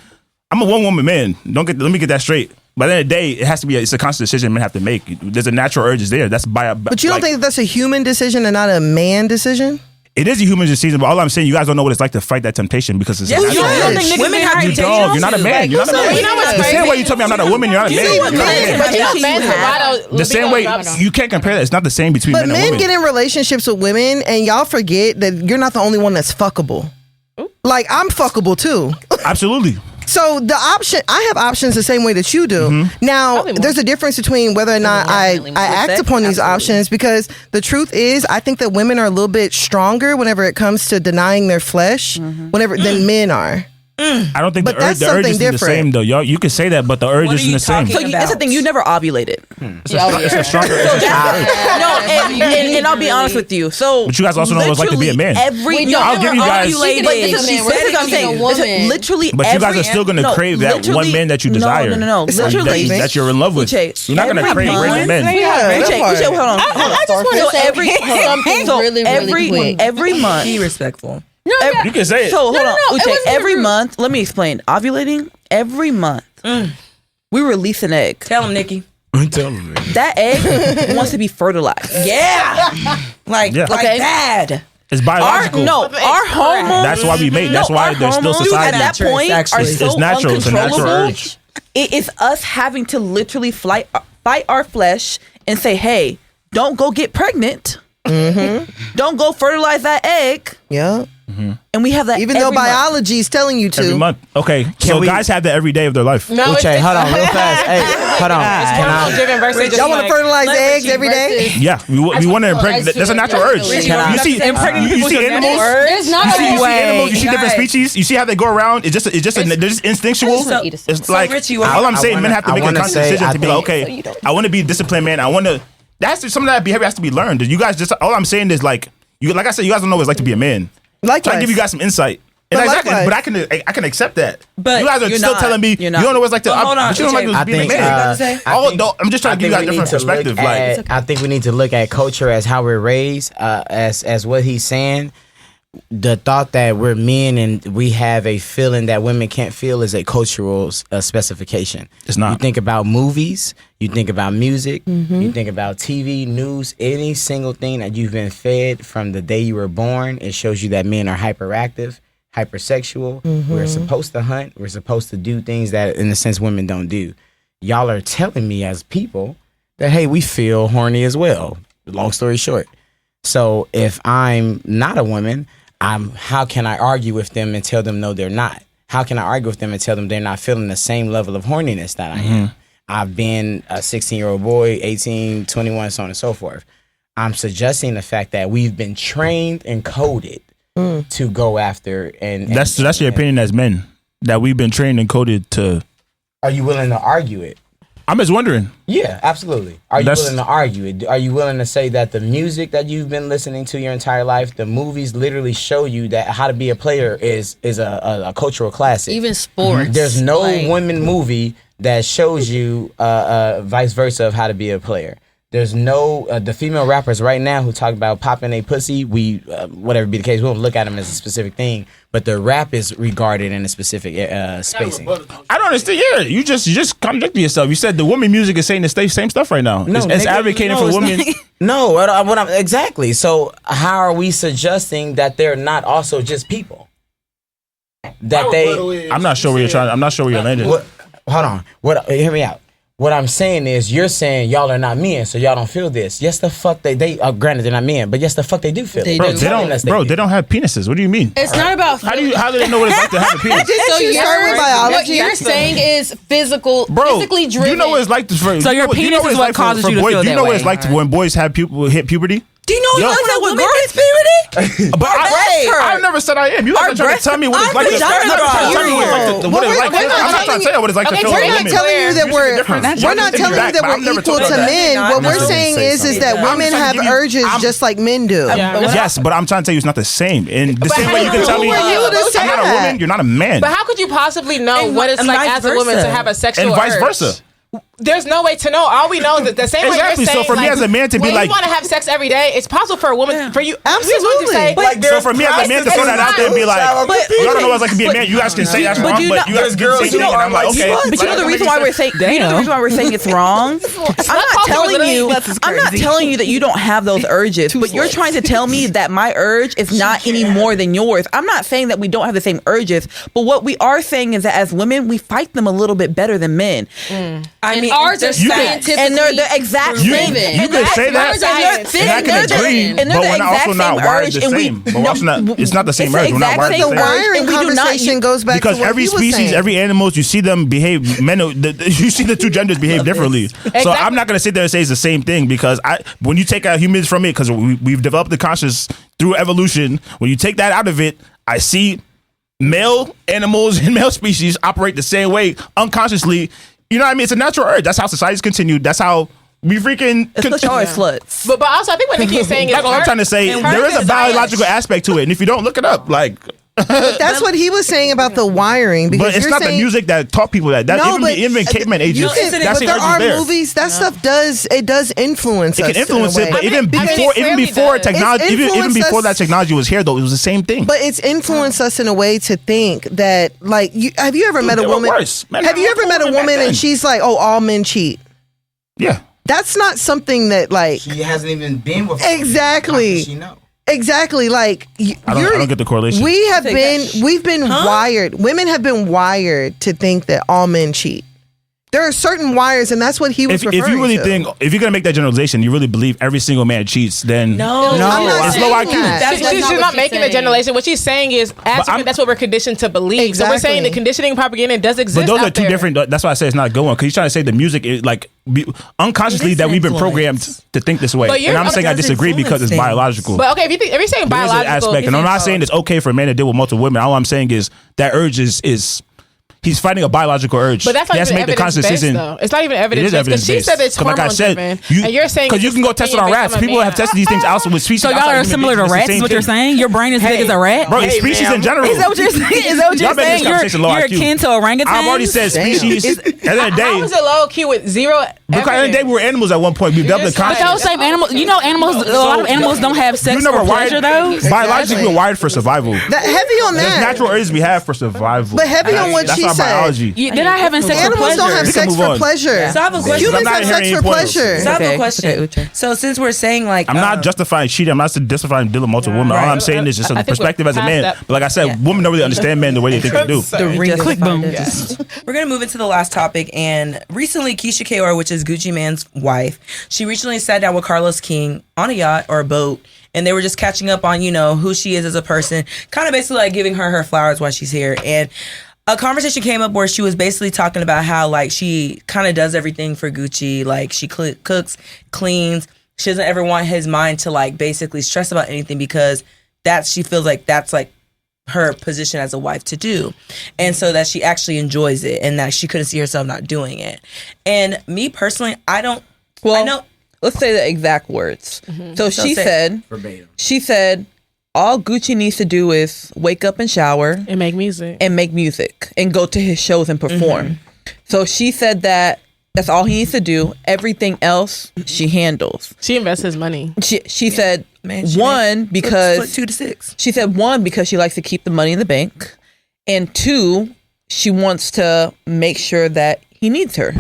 I'm a one woman man. Let me get that straight. By the end of the day, it has to be it's a conscious decision men have to make. There's a natural urge is there. That's But you don't think that's a human decision and not a man decision? it is a human decision, but all I'm saying, you guys don't know what it's like to fight that temptation because it's Yes, a natural you urge. don't think Women have You temptations don't. You're not a man. You're not a man. You know what's The same crazy? way you told me I'm not a woman, you're not a man. You're not a man. But you know, fans of The same way you can't compare that. It's not the same between But men and men women. get in relationships with women and y'all forget that you're not the only one that's fuckable. Like, I'm fuckable too. Absolutely. So the option, I have options the same way that you do. Mm-hmm. Now, Probably more. there's a difference between whether or not I act sex? upon these Absolutely. options, because the truth is, I think that women are a little bit stronger whenever it comes to denying their flesh, than men are. I don't think But the that's urge something isn't the different. same though. Y'all, you can say that, but the urge What are isn't you the same. talking So that's the thing. You never ovulated. It's a stronger urge. No, and I'll be honest with you. So, But you guys also know what it's like to be a man. Every We I'll give you guys- But this is She what said I'm she's a saying. woman. Literally, But you guys every- are still gonna no, crave that one literally- man that you desire. No. It's Literally, that you're in love with. Uche, You're not gonna every crave month- random men. Uche, hold on. I just want to say something really quick. Every month. Be respectful. No, You can say it. So hold on, it Uche, wasn't every rude. month. Let me explain. Ovulating every month. We release an egg. Tell him, Nikki. Tell me. That egg wants to be fertilized. Yeah. Like Okay. dad. It's biological. Our hormones. That's why we made. That's why our there's still hormones society. at that Natural, point actually. are so It's natural. It's a natural uncontrollable. urge. It is us having to literally fight our flesh and say, "Hey, don't go get pregnant." Don't go fertilize that egg. Yeah. And we have that Even though biology is telling you to. Every month. Okay. So guys have that every day of their life. No, Uche, hold on, real fast. Hey, hold on. Can I? driven versus just Y'all want to like, fertilize eggs every day? Yeah, we want to impregnate. That's a natural urge. You see animals. There's not You a see way. animals. You see different species. You see how they go around. They're just instinctual. It's like Richie, all I'm saying. Men have to make a conscious decision to be like, think- okay, I want to be a disciplined man. I want to. That's some of that behavior has to be learned. You guys just all I'm saying is like I said, you guys don't know what it's like to be a man. Trying to give you guys some insight. And but I can accept that. But you guys are still telling me you don't know what it's like to. Hold on, but you don't like to be a man. I'm just trying to give you guys a different perspective. Like I think we need to look at culture as how we're raised, as what he's saying. The thought that we're men and we have a feeling that women can't feel is a cultural specification. It's not. You think about movies, you think about music, you think about TV, news, any single thing that you've been fed from the day you were born, it shows you that men are hyperactive, hypersexual. We're supposed to hunt. We're supposed to do things that, in a sense, women don't do. Y'all are telling me as people that, hey, we feel horny as well. Long story short. So if I'm not a woman, how can I argue with them and tell them no, they're not? How can I argue with them and tell them they're not feeling the same level of horniness that I am? I've been a 16-year-old boy, 18, 21, so on and so forth. I'm suggesting the fact that we've been trained and coded to go after and that's your opinion as men, that we've been trained and coded to. Are you willing to argue it? I'm just wondering. Yeah, absolutely. Are you willing to argue it? Are you willing to say that the music that you've been listening to your entire life, the movies literally show you that How to Be a Player is a cultural classic? Even sports. There's no women movie that shows you vice versa of how to be a player. There's no the female rappers right now who talk about popping a pussy. We whatever be the case, we don't look at them as a specific thing, but the rap is regarded in a specific spacing. I don't understand. Yeah, you just contradicted yourself. You said the woman music is saying the same stuff right now. No, it's advocating for women. No, exactly. So how are we suggesting that they're not also just people? That I'm not sure where you're trying. I'm not sure where you're landing. Hold on. Hear me out. What I'm saying is, you're saying y'all are not men, so y'all don't feel this. Yes, the fuck they granted they're not men, but yes, the fuck they do feel it. They don't have penises. What do you mean? It's not about. How do they know what it's like to have a penis? So what you're saying is physically driven. You know what it's like to. So your penis is what causes you to feel that way. Do you know what it's like when boys hit puberty? Do you know what it's like with girls' puberty? But I never said I am. You guys are trying to tell me what it's like. I'm not trying to tell you what it's like to feel a woman. We're not telling you that we're equal to men. What we're saying is that women have urges just like men do. Yes, but I'm trying to tell you it's not the same. In the same way you can tell me I'm not a woman, you're not a man. But how could you possibly know what it's like as a woman to have a sexual urge? And vice versa. There's no way to know. All we know is that the same way you're saying. So for me as a man to be like, you want to have sex every day, it's possible for a woman, for you. Absolutely. So for me as a man to throw that out there and be like, y'all don't know what it's like to be a man. You guys can say that's wrong, but you guys can say thing, and I'm like, okay. But you know the reason why we're saying it's wrong. I'm not telling you that you don't have those urges, but you're trying to tell me that my urge is not any more than yours. I'm not saying that we don't have the same urges, but what we are saying is that as women, we fight them a little bit better than men. I mean, ours are scientifically and they're the exact same. You can say that, and I can agree, but we're also not wired the same. It's not the same urge. We're not wired the same. The wiring conversation goes back to what every species, every animals, you see them behave. You see the two genders behave differently. So I'm not going to sit there and say it's the same thing, because when you take out humans from it, because we've developed the conscious through evolution, when you take that out of it, I see male animals and male species operate the same way unconsciously. You know what I mean? It's a natural urge. That's how society's continued. That's how we freaking. It's always sluts. But also, I think what Nikki is saying is. That's what I'm trying to say. There is a biological aspect to it, and if you don't look it up, like. But that's what he was saying about the wiring. Because but it's not the music that taught people that. Even caveman ages. But there are movies. That stuff does influence us. It can influence it, but even before technology, even before that technology was here, though, it was the same thing. But it's influenced us in a way to think that, like, have you ever met a woman? Have you ever met a woman and she's like, "Oh, all men cheat"? Yeah. That's not something that, like, she hasn't even been with. Exactly. She knows. Exactly, like I don't get the correlation. We've been wired. Women have been wired to think that all men cheat. There are certain wires, and that's what he was if referring you really to. think, if you're gonna make that generalization, you really believe every single man cheats, then No, I'm not it's saying low IQ. that. She's not making a generalization. What she's saying is, as women, that's what we're conditioned to believe. So we're saying the conditioning propaganda does exist. But those are out two there. different. That's why I say it's not a good one, because he's trying to say the music is like unconsciously that we've been programmed to think this way. But And I'm saying I does disagree because it's influence biological. But okay, if you're saying There is an biological, aspect, and I'm not saying it's okay for a man to deal with multiple women. All I'm saying is that urge is he's fighting a biological urge. But that's not he has to even make the conscious evidence-based, decision. though. It's not even It is evidence-based, because she evidence-based. said it's 'Cause like I said, hormone-driven, and you're saying because you can go test it on rats. People have tested these things out with species. So y'all outside are human similar to beings. It's the rats. same Is what you're thing. saying? Your brain is big as a rat. Bro, it's species in general. Is that what you're saying? Is that what Y'all you're making this saying? conversation low You're IQ. akin to orangutans. I've already said species. At the end of the How day, is it low key with zero because at the end of the day, evidence? we were animals at one point. We developed a just like- But conscious. those same animals, you know, animals. A lot of animals don't have sex You know, for we're wired. pleasure, though. Biologically, we're wired for survival. That heavy on There's that. natural urges we have for survival. But heavy on what That's she our said. biology. They're not having sex for Animals pleasure. don't have We can sex move for on. pleasure. So I have a question. Humans I'm not have sex hearing for any points. pleasure. So I have Okay, a question. okay. So since we're saying like, I'm not justifying cheating. I'm not justifying dealing with multiple women. All I'm saying is just I a think we're perspective as a past man. that. But like I said, women don't really understand men the way they think they do. Click boom. we're gonna move into the last topic. And recently, Keisha Kaur, which is Gucci Mane's wife, she recently sat down with Carlos King on a yacht or a boat, and they were just catching up on, you know, who she is as a person, kind of basically like giving her flowers while she's here. And a conversation came up where she was basically talking about how like she kind of does everything for Gucci, like she cooks, cleans. She doesn't ever want his mind to like basically stress about anything, because she feels like that's like her position as a wife to do, and so that she actually enjoys it, and that she couldn't see herself not doing it. And me personally, I know Let's say the exact words. So she said, all Gucci needs to do is wake up and shower And make music. and go to his shows and perform. So she said that that's all he needs to do. Everything else she handles. She invests his money. She said she one because split 2 to 6. she said one because she likes to keep the money in the bank, and two, she wants to make sure that he needs her.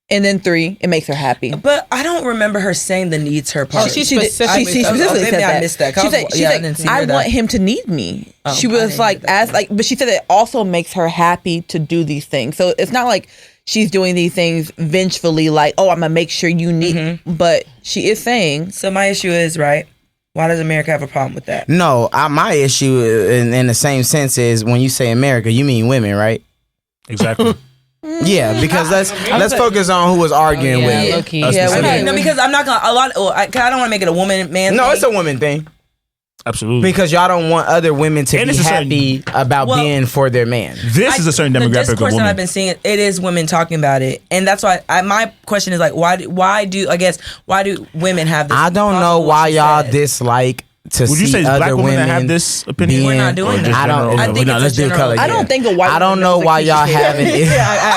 And then 3, it makes her happy. But I don't remember her saying the needs her part. She specifically maybe said I that. missed that. She said, I didn't see her I that. want him to need me. She I was didn't like, hear that. but she said it also makes her happy to do these things. So it's not like she's doing these things vengefully, like, oh, I'm gonna make sure you need. But she is saying. So my issue is, right, why does America have a problem with that? No, my issue in the same sense is when you say America, you mean women, right? Exactly. Yeah, because let's focus on who was arguing with. low-key. Us Yeah, specifically. Okay, no, because I'm not gonna I don't want to make it a woman man. No, thing. it's a woman thing. Absolutely. Because y'all don't want other women to And be it's a certain- happy about Well, being for their man. This is a certain The demographic of discourse that women. I've been seeing, it is women talking about it, and that's why my question is like, why do women have this? I don't problem know with what why she y'all said? dislike to Would you see say it's other black women women that have this opinion? being- We're not doing Or that. just I don't. general? I think no, it's let's a do general- color. I don't think a white I don't woman know knows why the y'all Keisha having.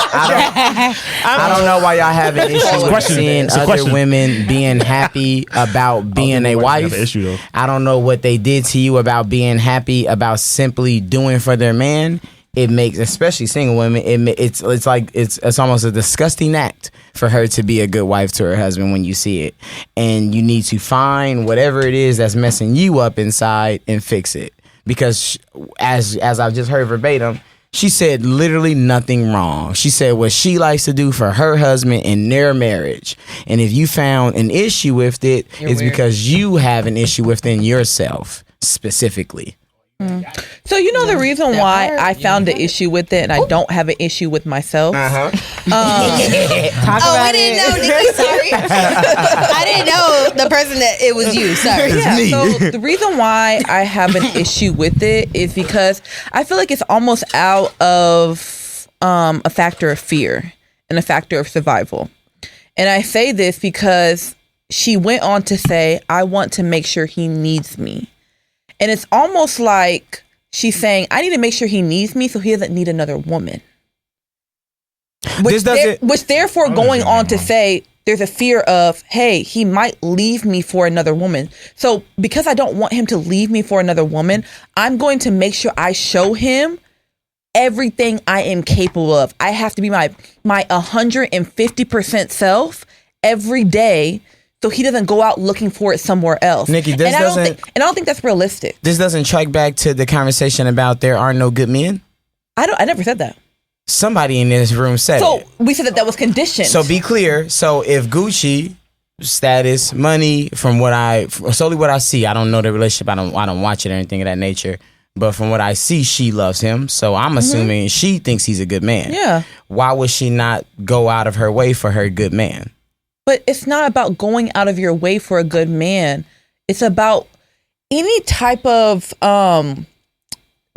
I don't know why y'all having issues with question. seeing It's a other question. women being happy about being a Have wife. an issue though. I don't know what they did to you about being happy about simply doing for their man. It makes, especially single women, it's like it's almost a disgusting act for her to be a good wife to her husband when you see it, and you need to find whatever it is that's messing you up inside and fix it. Because as I just heard verbatim, she said literally nothing wrong. She said what she likes to do for her husband in their marriage, and if you found an issue with it, it's because you have an issue within yourself specifically. So you know the reason why I found the issue with it, and I don't have an issue with myself. Uh-huh. We didn't know, Nikki. Sorry. I didn't know the person that it was you. Sorry. Yeah, so the reason why I have an issue with it is because I feel like it's almost out of a factor of fear and a factor of survival. And I say this because she went on to say, I want to make sure he needs me. And it's almost like she's saying, I need to make sure he needs me so he doesn't need another woman. Which therefore going on to say there's a fear of, hey, he might leave me for another woman. So because I don't want him to leave me for another woman, I'm going to make sure I show him everything I am capable of. I have to be my 150% self every day, so he doesn't go out looking for it somewhere else. Nikki, I don't think that's realistic. This doesn't track back to the conversation about there are no good men. I never said that. Somebody in this room said So it. we said that was conditioned. So be clear. So if Gucci status, money, from solely what I see, I don't know the relationship. I don't watch it or anything of that nature. But from what I see, she loves him. So I'm assuming she thinks he's a good man. Yeah. Why would she not go out of her way for her good man? But it's not about going out of your way for a good man. It's about any type of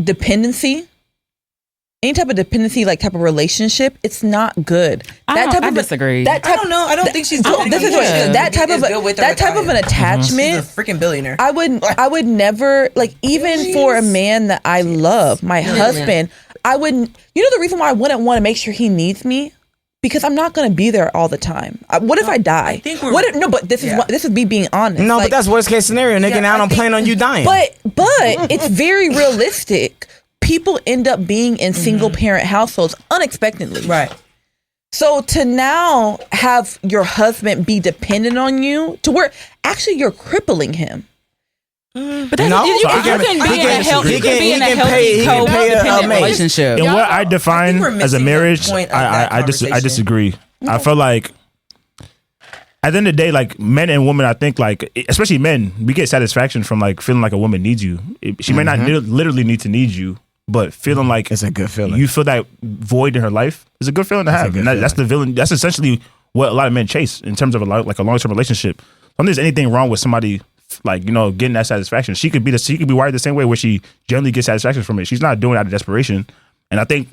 dependency. Any type of dependency, like type of relationship, it's not good. I disagree. That type, I don't know. I don't think she's doing this is anything. that type of Good with or that type without of an him. attachment. She's a freaking billionaire. I would never, like, even for a man that I love, my husband, I wouldn't. You know the reason why I wouldn't want to make sure he needs me? Because I'm not going to be there all the time. What if I die? I think we're- What if, no, but this is me being honest. No, Like, but that's worst case scenario, nigga. Now I don't plan on you dying. But it's very realistic. People end up being in single parent households unexpectedly. Right. So to now have your husband be dependent on you to where actually you're crippling him. But that's, No, you so can be in a healthy he can pay a codependent mate. relationship. And what I I define think we're as a missing the marriage, point of that I conversation. disagree. I feel like at the end of the day, like men and women, I think like especially men, we get satisfaction from like feeling like a woman needs you. She may not literally need to need you, but feeling like It's a good feeling. you feel that void in her life is a good feeling to have. good And that's the villain. That's essentially what a lot of men chase in terms of a long term relationship. I don't think there's anything wrong with somebody like getting that satisfaction. She could be wired the same way where she generally gets satisfaction from it. She's not doing it out of desperation. And I think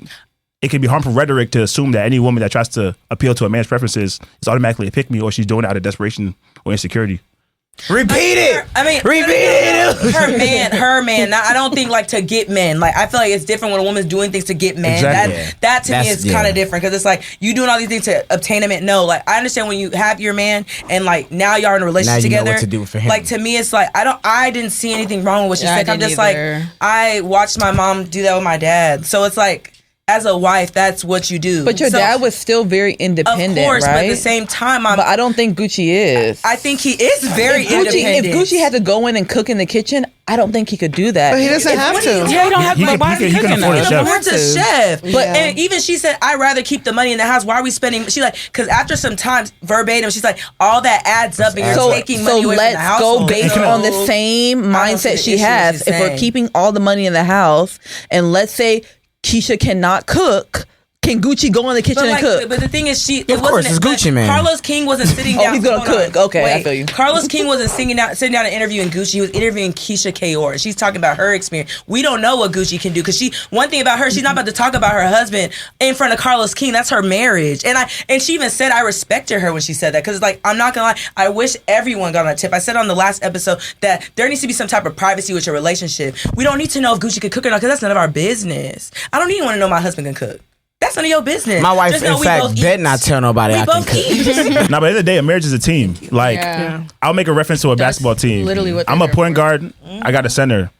it can be harmful rhetoric to assume that any woman that tries to appeal to a man's preferences is automatically a pick me, or she's doing it out of desperation or insecurity. Repeat it. I mean, Repeat it. Her man. Now, I don't think like to get men. Like I feel like it's different when a woman's doing things to get men. Exactly. That to me That's- is kind of different because it's like you doing all these things to obtain a man. No, like I understand when you have your man and like now y'all in a relationship Now you know together. what to do for him. Like to me, it's like I didn't see anything wrong with what she Yeah, I said. I'm didn't just either. like I watched my mom do that with my dad. So it's like as a wife, that's what you do. But your So, dad was still very independent, of course, right? but at the same time, But I don't think Gucci is. I think he is very If independent. Gucci had to go in and cook in the kitchen, I don't think he could do that. But he doesn't have to. Yeah, you don't have He to. can- Why is he he can cooking afford a though? chef. Afford a chef. But- and even she said, I'd rather keep the money in the house. Why are we spending? She like, because after some time, verbatim, she's like, all that adds up and you're So, taking money away from let's the household. go based So, on the same I don't see mindset the she issue has. she's If we're saying. keeping all the money in the house, and let's say Keisha cannot cook, can Gucci go in the kitchen But, and like, cook? but the thing is, it Of course, wasn't. it's but Gucci, man. Carlos King wasn't sitting Oh, down. he's gonna hold on. cook. Okay, I Wait. feel you. Carlos King wasn't sitting down and interviewing Gucci. He was interviewing Keisha Kayor. She's talking about her experience. We don't know what Gucci can do because one thing about her, she's not about to talk about her husband in front of Carlos King. That's her marriage. And she even said I respected her when she said that because like I'm not gonna lie, I wish everyone got on a tip. I said on the last episode that there needs to be some type of privacy with your relationship. We don't need to know if Gucci could cook or not because that's none of our business. I don't even want to know my husband can cook. That's none of your business. My wife, Just know in we fact, both bet eat. not tell nobody We I can both cook. eat. Nah, but at the end of the day, a marriage is a team. Like, Yeah. I'll make a reference to a basketball team. literally what I'm they're a point there guard. I got a center.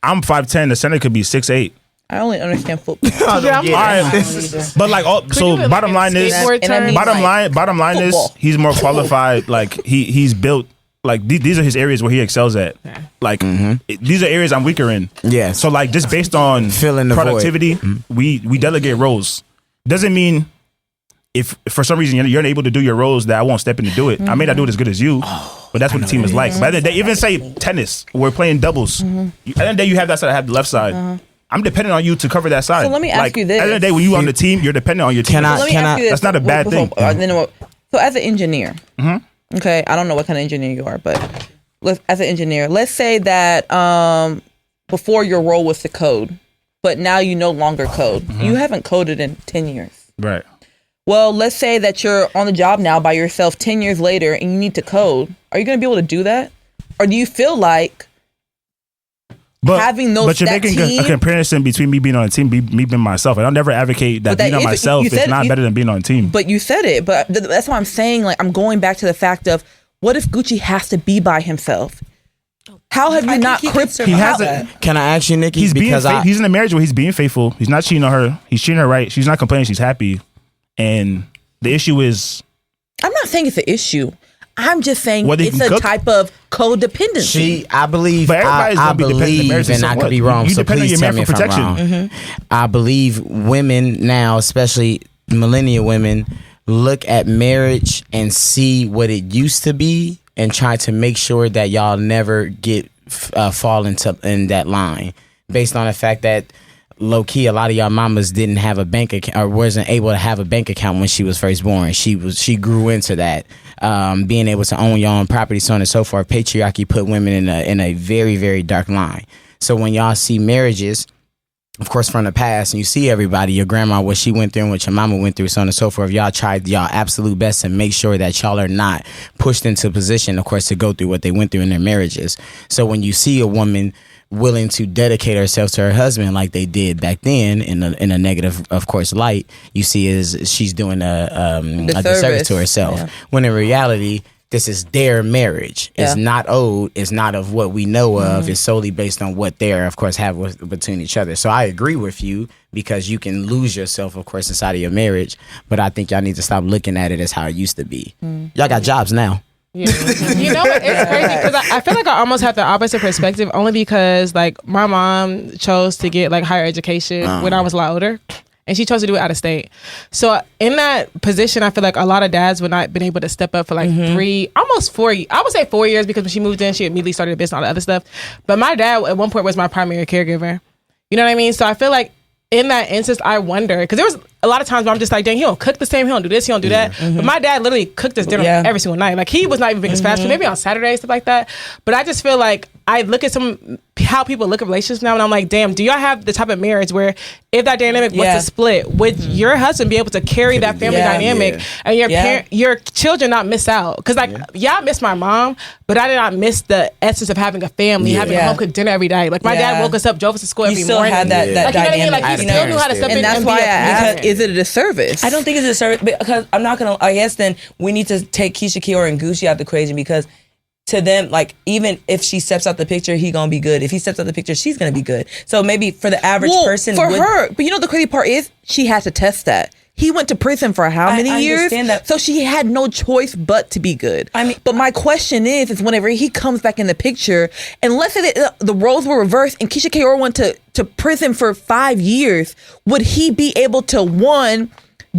I'm 5'10". The center could be 6'8". I only understand football. All right, but like, so bottom line is, And I mean, bottom line is, football. he's more qualified. Like he's built. Like these are his areas where he excels at. Like these are areas I'm weaker in. Yes. So like just based on Filling the void. productivity, we delegate roles. Doesn't mean if for some reason you're unable to do your roles that I won't step in to do it. I may not do it as good as you, but that's what the team is like. But they even say tennis, we're playing doubles. At the end of the day, you have that side, I have the left side. I'm dependent on you to cover that side. So let me ask like, you this. At the end of the day, when you on the team, you're dependent on your team. Can I- Let me ask you this. That's not a bad thing. So as an engineer, okay, I don't know what kind of engineer you are, but as an engineer, let's say that before your role was to code, but now you no longer code. You haven't coded in 10 years. Right. Well, let's say that you're on the job now by yourself 10 years later and you need to code. Are you going to be able to do that? Or do you feel like having but you're that making team- a comparison between me being on a team, me being myself. I don't never advocate that But that being on is- myself you is said- not you- better than being on a team. But you said it. But that's why I'm saying, like, I'm going back to the fact of what if Gucci has to be by himself? How have you not crippled? He hasn't. Can I ask you, Nikki? He's being because he's in a marriage where he's being faithful. He's not cheating on her. He's treating her right. She's not complaining. She's happy. And the issue is, I'm not saying it's an issue. I'm just saying Whether he it's can a cook? type of codependency. I believe, But everybody's I gonna be dependent on believe, marriage in and I some could way. be wrong, You so depend on please your tell man me if for I'm protection. wrong. I believe women now, especially millennial women, look at marriage and see what it used to be and try to make sure that y'all never get fall in that line, based on the fact that low key, a lot of y'all mamas didn't have a bank account or wasn't able to have a bank account when she was first born. She grew into that, being able to own your own property, so on and so forth. Patriarchy put women in a very, very dark line. So when y'all see marriages, of course, from the past, and you see everybody, your grandma, what she went through and what your mama went through, so on and so forth, y'all tried y'all absolute best to make sure that y'all are not pushed into a position, of course, to go through what they went through in their marriages. So when you see a woman willing to dedicate herself to her husband like they did back then in a negative, of course, light, you see is she's doing a disservice to herself. Yeah. When in reality, this is their marriage. It's not owed. It's not of what we know of. It's solely based on what they, of course, have between each other. So I agree with you, because you can lose yourself, of course, inside of your marriage. But I think y'all need to stop looking at it as how it used to be. Y'all got jobs now. Yeah. You know what? It's crazy because I feel like I almost have the opposite perspective, only because like my mom chose to get like higher education when I was a lot older, and she chose to do it out of state. So in that position, I feel like a lot of dads would not been able to step up for like 4 years, because when she moved in, she immediately started a business and all the other stuff. But my dad at one point was my primary caregiver. You know what I mean? So I feel like in that instance, I wonder, because there was a lot of times where I'm just like, dang, he don't cook the same, he don't do this, he don't do that. But my dad literally cooked us dinner every single night. Like, he was not even big as fast food, maybe on Saturdays, stuff like that. But I just feel like I look at how people look at relationships now, and I'm like, damn, do y'all have the type of marriage where if that dynamic was to split, would your husband be able to carry that family dynamic and your children not miss out? Because like, I miss my mom, but I did not miss the essence of having a family, having a home cooked dinner every day. Like, my dad woke us up, drove us to school every morning. You still had that like, dynamic. You know what I mean? Like, he still knew how to step in, and that's why I asked, is it a disservice? I don't think it's a service, because I'm not gonna. I guess then we need to take Keisha, Kiora, and Gucci out the equation, because to them, like, even if she steps out the picture, he gonna be good. If he steps out the picture, she's gonna be good. So maybe for the average person, for her. But you know the crazy part is she had to test that. He went to prison for how many years? Understand that. So she had no choice but to be good. I mean, but my question is whenever he comes back in the picture, and let's say that the roles were reversed and Keisha Kiora went to prison for 5 years, would he be able to, one,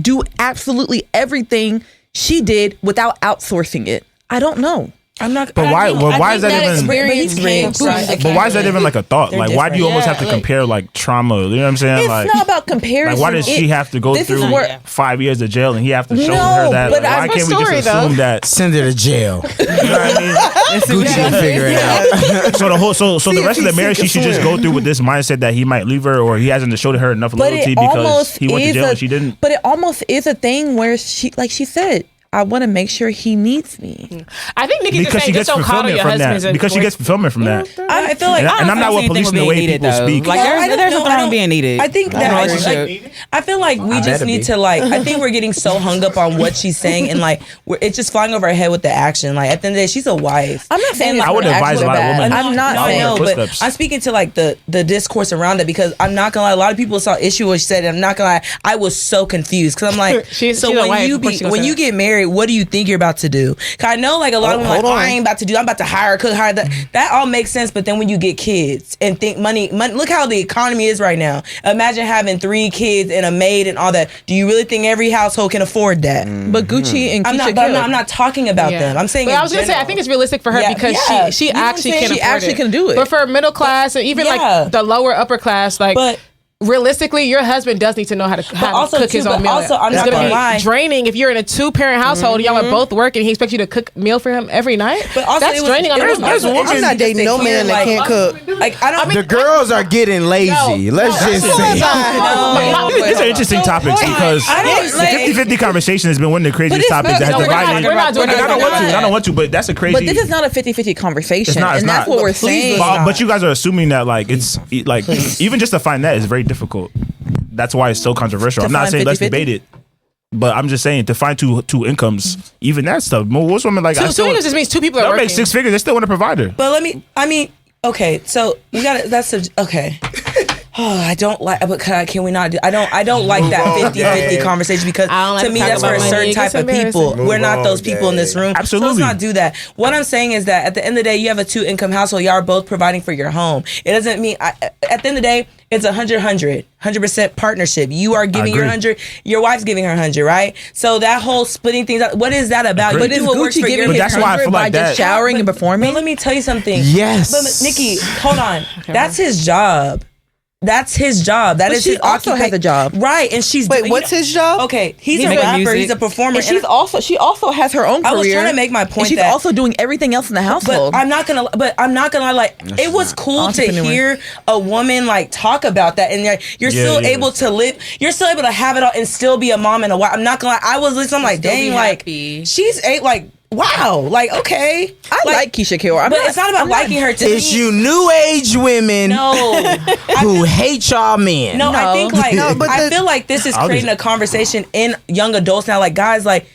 do absolutely everything she did without outsourcing it? I don't know. I'm not. But why? Why is that even? But why is that even like a thought? They're like, why do you almost have to like, compare like trauma? You know what I'm saying? It's like, not about comparison. like, why does she have to go through 5 years of jail and he have to show her that? but Like, why can't we just assume that? Send her to jail. You know what I mean? Gucci will figure it out. So the rest of the marriage, she should just go through with this mindset that he might leave her, or he hasn't showed her enough loyalty because he went to jail and she didn't. But it almost is a thing where she, like she said, I want to make sure he needs me. I think Nikki Because she gets fulfillment from that. Because she gets fulfillment from that. I feel like, and I'm not one policing the way people speak. Like, there's nothing wrong being needed. I think that I feel like we just need to like. I think we're getting so hung up on what she's saying, and like it's just flying over our head with the action. Like, at the end of the day, she's a wife. I'm not saying I would advise a lot of women. I'm not. I know, but I'm speaking to like the discourse around it, because I'm not gonna lie. A lot of people saw issue with what she said, and I'm not gonna lie. I was so confused, because I'm like, when you get married, what do you think you're about to do? Cause I know like a lot of them like, I ain't about to do. I'm about to hire a cook, hire that. That all makes sense. But then when you get kids and think money, look how the economy is right now. Imagine having 3 kids and a maid and all that. Do you really think every household can afford that? But Gucci and Keisha I'm not talking about them. I'm saying. But I was gonna say, I think it's realistic for her because she actually can afford it. She actually can do it. But for middle class and even like the lower upper class, like. But realistically, your husband does need to know how to cook his own meal. Also, I'm not gonna lie. Draining if you're in a 2-parent household, y'all are both working. He expects you to cook meal for him every night. But also, that's draining on I'm not dating no man that can't cook. Like, I don't. The girls are getting lazy. Let's just say. These are interesting topics because the 50-50 conversation has been one of the craziest topics that has divided. I don't want to, but that's a crazy. But this is not a 50-50 conversation, and that's what we're saying. But you guys are assuming that like it's like even just to find that is very difficult. That's why it's so controversial. I'm not saying 50-50? Let's debate it, but I'm just saying to find two incomes, even that stuff. Most women like two incomes just means 2 people are working. Make 6 figures. They still want a provider. But okay. So you got that's okay. I don't like, but can we not do, I don't like that 50-50 conversation because like to me to talk that's for a about money. certain It type gets of people. embarrassing. We're not Move those on, people in this room. Absolutely. So let's not do that. What I'm saying is that at the end of the day, you have a 2-income household. Y'all are both providing for your home. It doesn't mean, at the end of the day, it's 100% partnership. You are giving your 100, your wife's giving her 100, right? So that whole splitting things up, what is that about? Agreed. You But is do what works Gucci for giving your his that's why I 100 feel by like just that- showering and But performing? let me tell you something. Yes. But Nikki, hold on. That's his job. That's his job. That But is she his also has occupation. a job. Right, and she's Wait, what's his job? Okay, he's He's a making rapper. music. He's a performer. And she also has her own career. I was trying to make my point And she's that- also doing everything else in the household. But I'm not gonna lie. Like, it was cool to Entrepreneur. hear a woman like talk about that, and you're still able to live. You're still able to have it all and still be a mom and a wife. I'm not gonna lie. I was listening. I'm like, Still be dang, like happy. she's like, wow, like okay. I like Keisha Cole. But it's not about liking her. To It's me, you new age women No, who hate y'all men. No, I think like but I feel like this is I'll creating just- a conversation in young adults now. Like guys, like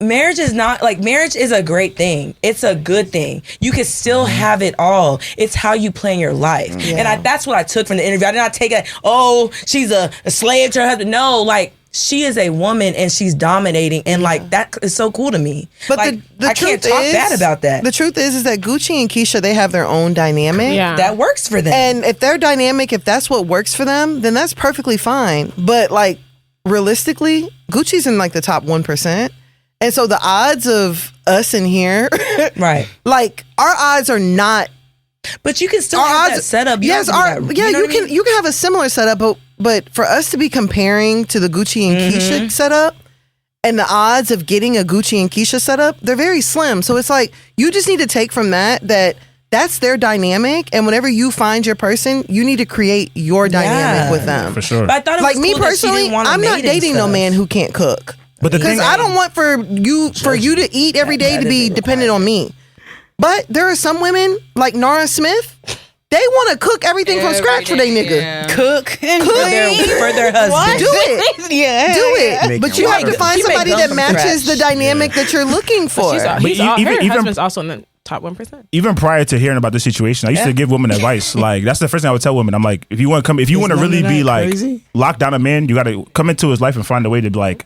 marriage is not like marriage is a great thing. It's a good thing. You can still have it all. It's how you plan your life, and that's what I took from the interview. I did not take it. Oh, she's a slave to her husband. No, like. She is a woman and she's dominating, and like that is so cool to me. But like, the I truth can't talk is, bad about that. The truth is that Gucci and Keisha, they have their own dynamic. Yeah. That works for them. And if their dynamic, if that's what works for them, then that's perfectly fine. But like realistically, Gucci's in like the top 1%. And so the odds of us in here, right? like our odds are not. But you can still Our have odds, that setup. You yes, don't have to do that. know you what I can mean? you can have a similar setup, but for us to be comparing to the Gucci and Keisha setup, and the odds of getting a Gucci and Keisha setup, they're very slim. So it's like you just need to take from that that's their dynamic, and whenever you find your person, you need to create your dynamic with them. For sure. But I thought it Like was me cool that she personally, didn't want a I'm not maid and dating no stuff. man who can't cook. But the Because thing, I don't want for you to eat every day to be dependent on me. But there are some women like Nara Smith. They want to cook everything from scratch for their nigga. Cook and Cook for their husband. Do it. yeah. Do it. Make But it you have work. to find She make somebody gum that from matches scratch. the dynamic that you're looking for. Her even- husband's also in the top 1%. even prior to hearing about this situation, I used to give women advice. Like that's the first thing I would tell women. I'm like, if you want to really be like lock down a man, you got to come into his life and find a way to like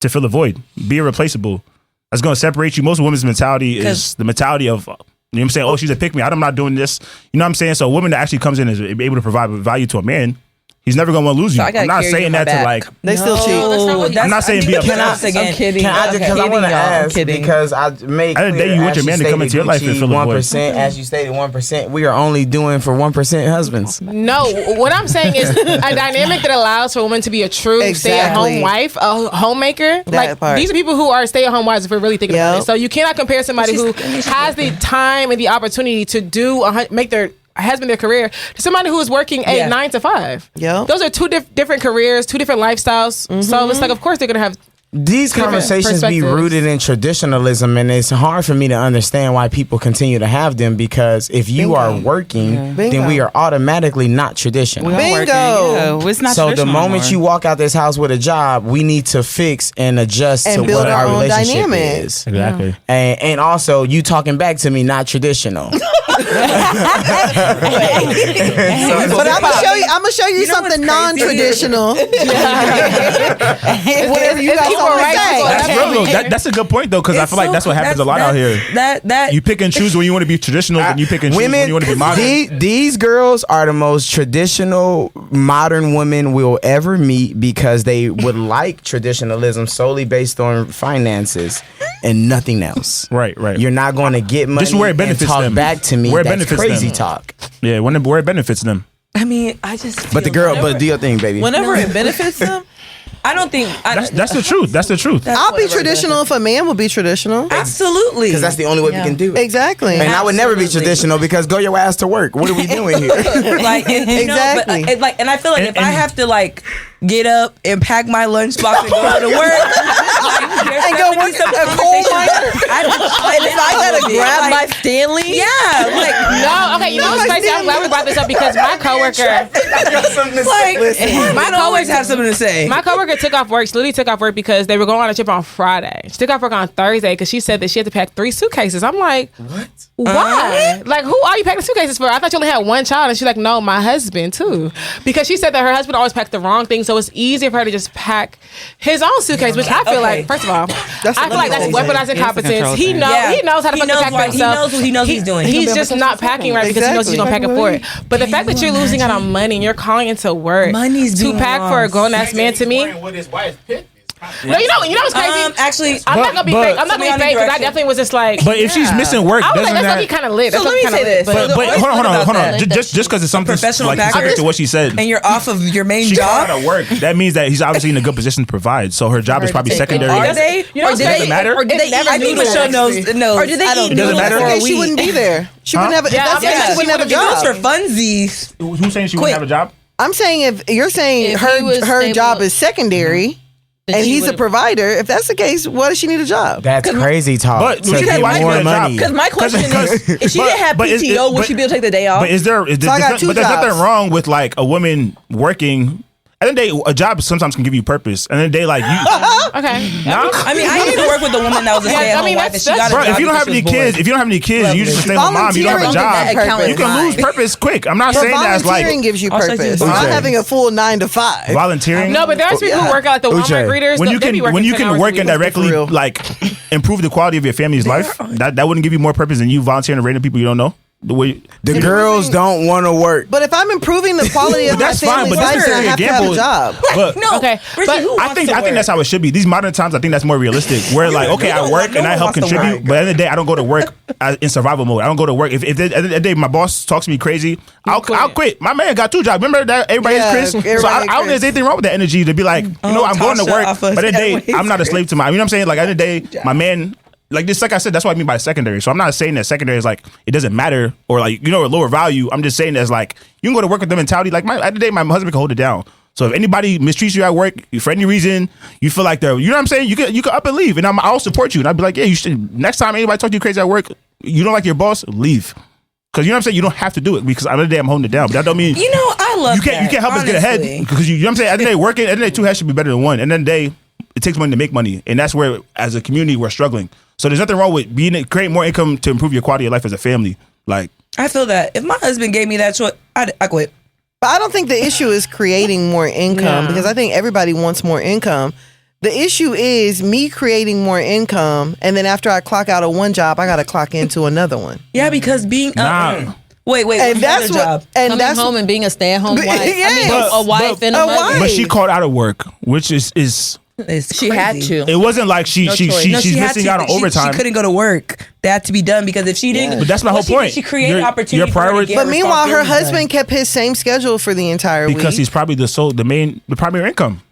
to fill a void, be irreplaceable. That's going to separate you. Most women's mentality is the mentality of, you know what I'm saying? Oh, she's a pick me. I'm not doing this. You know what I'm saying? So a woman that actually comes in is able to provide value to a man. He's never going to want to lose you. So I gotta I'm not carry you saying on my that to back. like. They still cheat. I'm not saying be upset. I'm kidding. Can I just, because I want to y'all. I'm ask, kidding. because I made At the end of the day, clear, you want as your man to come stated, into your life and Gucci, fill a void. 1%, as you stated, 1%. We are only doing for 1% husbands. No, what I'm saying is a dynamic that allows for a woman to be a true Exactly. stay-at-home wife, a homemaker. Like part. these are people who are stay-at-home wives. If we're really thinking about Yep. it, so you cannot compare somebody who has the time and the opportunity to make their husband their career to somebody who is working a 9 to 5. Yep. Those are two different careers, two different lifestyles. So it's like, of course, they're gonna have. These conversations be perspectives. rooted in traditionalism, and it's hard for me to understand why people continue to have them, because if you are working, then we are automatically not traditional. Bingo. Yeah, it's not So the traditional moment anymore. you walk out this house with a job, we need to fix and adjust And to build what our our own relationship dynamic. is. Exactly. And also, you talking back to me, not traditional. But I'm gonna show you something non-traditional. Whatever you got people something to right say. people That's real though. That's a good point though, because I feel like that's what happens a lot out here. That You pick and choose when you want to be traditional, and you pick and choose when you want to be modern. These girls are the most traditional modern women we'll ever meet, because they would like traditionalism solely based on finances and nothing else. Right. You're not going to get money Just where it and benefits talk them. back to me. Where it That's benefits crazy them. talk. Yeah, where it benefits them. I mean, I just. But the feel- girl, but do your thing, baby. Whenever it benefits them, I don't think. That's the truth. That's the truth. I'll be traditional if a man will be traditional. Absolutely. Because that's the only way we can do it. Exactly. And I would never be traditional, because go your ass to work. What are we doing here? like and, Exactly. and I feel like if I have to like get up and pack my lunchbox and go to work, like, and go work at a coal miner. And if I gotta grab my Stanley, Yeah, like No, okay, you know what's crazy? I'm glad we brought this up because my coworker, my coworkers have something to say. my coworker took off work. She literally took off work because they were going on a trip on Friday. She took off work on Thursday because she said that she had to pack 3 suitcases. I'm like, what? Why? Like, who are you packing suitcases for? I thought you only had one child, and she's like, no, my husband too, because she said that her husband always packed the wrong thing, so it's easier for her to just pack his own suitcase. Which I feel like, first of all, I feel like that's weaponized incompetence. He knows how to fucking pack himself. He knows what he's doing. He's just not packing right because he knows he's gonna pack it for it. But the fact that you're losing out on money and you're calling into work Money's to being pack for a grown ass man, to me. With his wife, Pitt. No, you know what's crazy? Actually, I'm not gonna be fake. I'm not gonna be fake because I definitely was just like. But if she's missing work, I was doesn't like, that's that? what he kind of lit. So let me say this. But hold on. Just because it's something professional like packer. specific to what she said. and you're off of your main She job. got out of work. That means that he's obviously in a good position to provide. So her job is probably secondary. Are they? You know what's Does it crazy? matter? Or did they eat I think noodles? Michelle knows. Or did they I don't eat know. Does it matter? Okay, she wouldn't be there. She wouldn't have. Yeah, That's because she wouldn't have a Those job. for funsies. Who's saying she wouldn't have a job? I'm saying if you're saying If he was her stable- job is secondary Then and she he's a would've- provider, if that's the case, why does she need a job? That's crazy talk. But to she get might more need a job. money. Because my question is, if she but- didn't have but is- PTO, would but- she be able to take the day off? But is there? I got 2 but there's jobs. nothing wrong with like a woman working. At the end of the day, a job sometimes can give you purpose. And then they like you. Okay. I mean, I used to work with a woman that was a stay-at-home wife, and she got a Bro, job if you don't have because any she was kids, bored. if you don't have any kids, you just a stay-at-home mom. You don't have a Volunteering job. doesn't You can lose purpose quick. I'm not But saying that as like volunteering gives you I'll show you purpose. the Not box. having a full 9 to 5. volunteering. No, but there's people who work out like the Walmart greeters. when you they be can working when you 10 can hours a work week. and directly real. like improve the quality of your family's life, that wouldn't give you more purpose than you volunteering to random people you don't know. The way The girls don't want to work. But if I'm improving the quality of But my that's fine, family's but life, that's then I an have to have a example. job. But No, Okay, Richie, but who I wants think to that's how it should be. These modern times, I think that's more realistic. Where like, okay, I work and I help contribute, but at the end of the day, I don't go to work in survival mode. I don't go to work. If at the end of the day my boss talks to me crazy, I'll quit. My man got 2 jobs. Remember that everybody Yeah, is Chris. So everybody I don't think there's anything wrong with that energy to be like, I'm going to Tasha work, off us. but at the end of the day, Everybody's I'm not a slave to my. You know what I'm saying? Like at the end of the day, my man. Like this, like I said, that's what I mean by secondary. So I'm not saying that secondary is like it doesn't matter or like a lower value. I'm just saying that's like you can go to work with the mentality. Like at the end of the day, my husband can hold it down. So if anybody mistreats you at work for any reason, you feel like they're, you know what I'm saying? You can up and leave, and I'll support you. And I'll be like, yeah, you should. Next time anybody talk to you crazy at work, you don't like your boss, leave. Because you know what I'm saying? You don't have to do it because at the end of the day, I'm holding it down. But that don't mean I love you can't help us get ahead because you know what I'm saying? At the end of the day, working, at the end of the day, 2 heads should be better than 1. And then the day, it takes money to make money, and that's where as a community we're struggling. So there's nothing wrong with creating more income to improve your quality of life as a family. Like I feel that if my husband gave me that choice, I quit. But I don't think the issue is creating more income because I think everybody wants more income. The issue is me creating more income, and then after I clock out of one job, I got to clock into another one. Yeah, because being wait, And that's another what. job. And Coming that's home and being a stay-at-home wife. Yeah. I mean, a wife and a a mother. wife. but she called out of work, which is It's She had crazy. to. it wasn't like she's No, she had missing to, out on but overtime. She couldn't go to work. That had to be done because if she didn't, But that's my whole point. She created Your opportunity. priority- But meanwhile, her husband kept his same schedule for the entire because week. he's probably the primary income.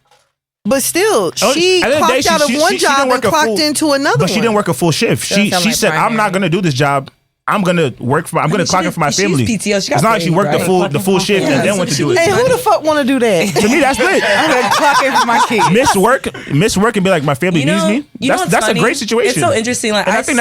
But still, Oh, she at the end of the day, clocked out of one she job didn't and work a clocked full- into another But one. she didn't work a full shift. She sound like said, "I'm not primary. going to do this job. I'm going to work for. I'm going to clock in for my she used family." PTO. She got It's not like she paid, worked right? the full shift and then went to do it. Hey, who the fuck want to do that? To me, that's lit. I'm gonna clock in for my kids. miss work and be like, my family needs me. what's That's a funny? great situation. It's so interesting. Like And I think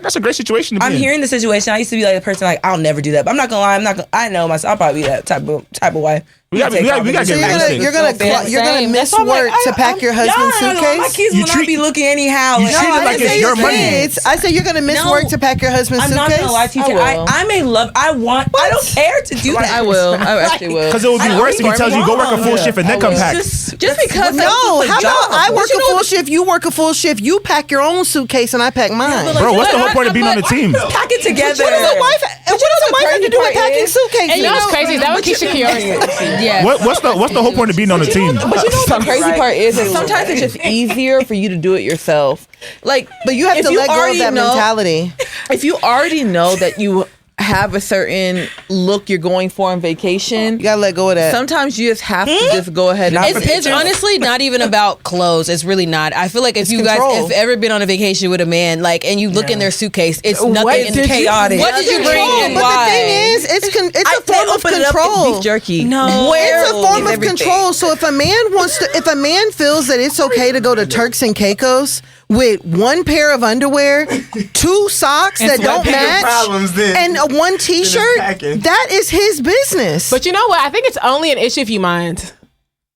that's a great situation to be I'm in. hearing the situation. I used to be like the person like I'll never do that. But I'm not gonna lie. I know myself. I'll probably be that type of wife. We gotta get So realistic. you're gonna miss That's why I'm work like, to pack your husband's My suitcase. kids You will not treat- be looking anyhow. you Like, treat it I like didn't it's say your your money. kids. I say you're gonna miss No. work to pack your husband's I'm suitcase. not gonna lie to you. I may love. I don't care to do that. I will. I actually will. Because it would be worse if he tells you go work a full shift and then come back. Just because No, how about I work a full shift, you work a full shift, you pack your own suitcase and I pack mine. Bro, what's the whole point of being on the team? pack it together. What does a wife have to do with packing suitcases? And you know what's crazy? Is that what Keisha Kiori said? Yeah. What's the whole point of being on the team? But you know what the crazy part is that sometimes it's just easier for you to do it yourself. Like, But you have if to let go of already that know- mentality. If you already know that you have a certain look you're going for on vacation, You gotta let go of that. sometimes you just have to just go ahead and It's honestly not even about clothes. It's really not. I feel like if you control. guys have ever been on a vacation with a man, like, and you look in their suitcase, it's What nothing did you- chaotic. What did you bring and but why? the thing is, it's a form of open it control. beef jerky. No. It's a form of everything. control. So if a man feels that it's okay to go to Turks and Caicos with one pair of underwear, 2 socks that don't match, problems then. and a one T-shirt, packing. that is his business. But you know what? I think it's only an issue if you mind.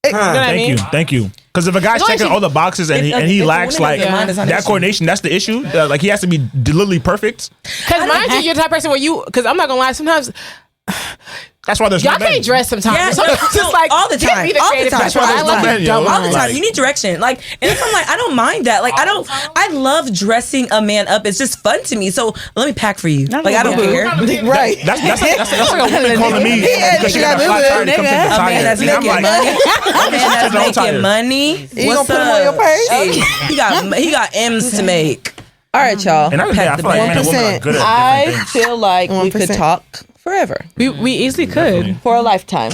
You know what I mean? Thank you. Because if a guy's checking all the boxes and he lacks like that coordination, that's the issue. Like he has to be deliberately perfect. Because mind you, you're the type of person where because I'm not gonna lie, sometimes That's why there's y'all no men. can't dress sometimes. Yeah, So it's just like all the time. Get me the All the creative time. person. That's why I there's like no men, it yo. dumb. all the time. Like- You need direction. Like, and if I'm like, I don't mind that. Like, I love dressing a man up. It's just fun to me. So let me pack for you. Like, I don't care. Right. That's like a woman calling me because she got a flat tire to come take the A tire. man that's And I'm making like, money. A man that's Don't tire. making money. You What's gonna put him on your up? purse? Hey, he got M's to make. All right, y'all. And I feel like men and women are good at I different things. feel like we could 1%. talk forever, We easily could. for a lifetime,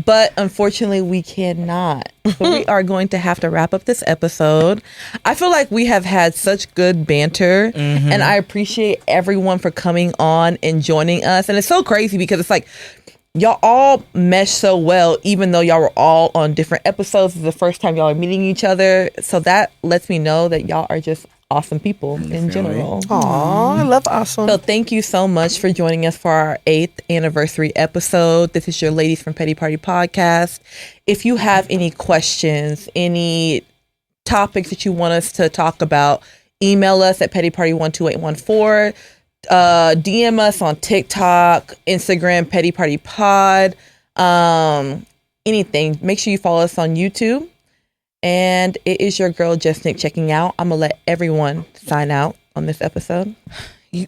but unfortunately we cannot. So we are going to have to wrap up this episode. I feel like we have had such good banter, and I appreciate everyone for coming on and joining us. And it's so crazy because it's like y'all all mesh so well, even though y'all were all on different episodes. This is the first time y'all are meeting each other, so that lets me know that y'all are just awesome people in general. Aw, I love awesome. So thank you so much for joining us for our 8th anniversary episode. This is your Ladies from Petty Party podcast. If you have any questions, any topics that you want us to talk about, email us at pettyparty12814. DM us on TikTok, Instagram, Petty Party Pod. Anything. Make sure you follow us on YouTube. And it is your girl, Just Nick, checking out. I'm going to let everyone sign out on this episode.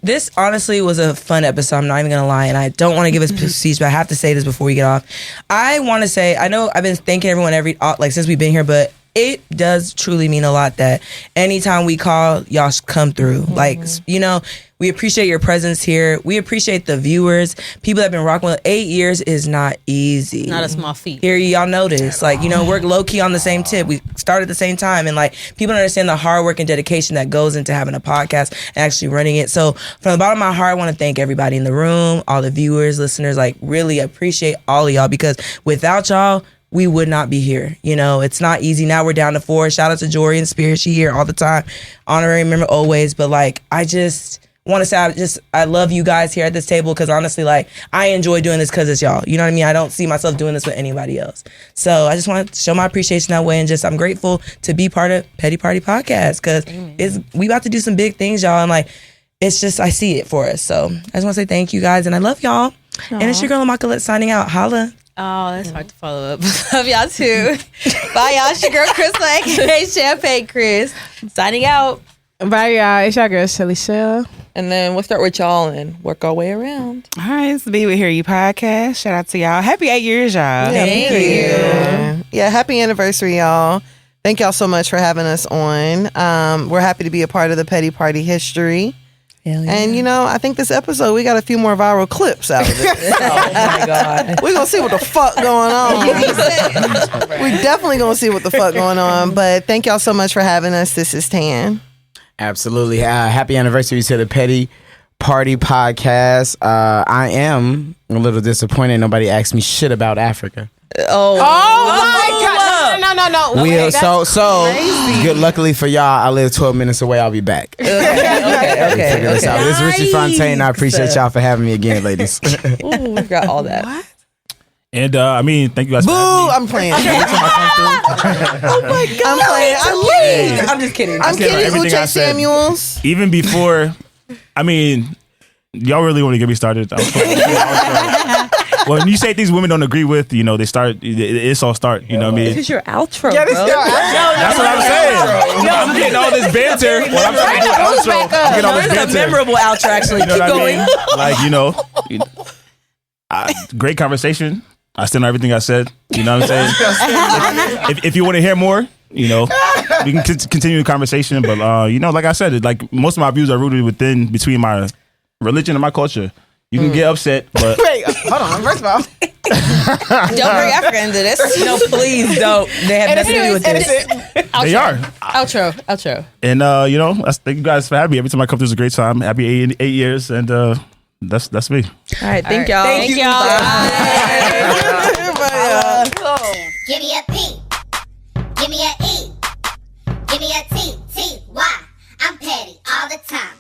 This honestly was a fun episode. I'm not even gonna lie, and I don't want to give us prestige, but I have to say this before we get off. I want to say, I know I've been thanking everyone since we've been here, but it does truly mean a lot that anytime we call, y'all come through. Like, you know, we appreciate your presence here. We appreciate the viewers. People that have been rocking with 8 years is not easy. Not a small feat. Here, y'all notice, like, you know, we're low key on the same tip. We started at the same time, and like, people don't understand the hard work and dedication that goes into having a podcast and actually running it. So, from the bottom of my heart, I want to thank everybody in the room, all the viewers, listeners. Like, really appreciate all of y'all, because without y'all, we would not be here. You know, it's not easy. Now we're down to 4. Shout out to Jory and Spirit. She here all the time. Honorary member always. But like, I just want to say I love you guys here at this table, because honestly, like, I enjoy doing this because it's y'all. You know what I mean? I don't see myself doing this with anybody else. So I just want to show my appreciation that way, and just I'm grateful to be part of Petty Party Podcast, because we about to do some big things, y'all. And like, it's just, I see it for us. So I just want to say thank you guys, and I love y'all. And it's your girl Immaculate signing out. Holla. Oh, that's hard to follow up. Love y'all too. Bye, y'all. It's your girl, Chris, aka Champagne Chris. Signing out. Bye, y'all. It's your girl, Shelly Shell. And then we'll start with y'all and work our way around. All right, it's the Be With Hear You podcast. Shout out to y'all. Happy 8 years, y'all. Thank you. Yeah, happy anniversary, y'all. Thank y'all so much for having us on. We're happy to be a part of the Petty Party history. Hell yeah. And, you know, I think this episode, we got a few more viral clips out of it. Oh my God. We're going to see what the fuck going on. We definitely going to see what the fuck going on. But thank y'all so much for having us. This is Tan. Absolutely. Happy anniversary to the Petty Party podcast. I am a little disappointed nobody asked me shit about Africa. Oh my God. No. We Okay, so good. Luckily for y'all, I live 12 minutes away. I'll be back. Okay. Figure this out. This is Richie Fontane. I appreciate y'all for having me again, ladies. Ooh, we got all that. And I mean, thank you guys Boo! for having me. I'm playing. Oh my God. I'm playing. I'm kidding. I'm just kidding. I'm kidding, everything I Uche said. Samuels. Even before, I mean, y'all really want to get me started. When you say things women don't agree with, you know, it's all start. You know what I mean? This is your outro, Yeah, this bro. is your That's what I'm saying. I'm getting all this banter. When I'm trying to do an outro, I'm getting all this It's a banter. memorable outro, actually. You know Keep what going. I mean? Like, you know, great conversation. I stand on everything I said. You know what I'm saying? If you want to hear more, you know, we can continue the conversation. But you know, like I said, like most of my views are rooted between my religion and my culture. You can get upset, but Wait, hold on. First of all, Don't bring Africa into this. No, please don't. They have nothing to do with this. they are. Outro. And you know, thank you guys for having me. Every time I come through, it's a great time. Happy 8 years, and That's me. All right, thank y'all. Thank y'all. Give me a P. Give me a E. Give me a T. T. Y. I'm petty all the time.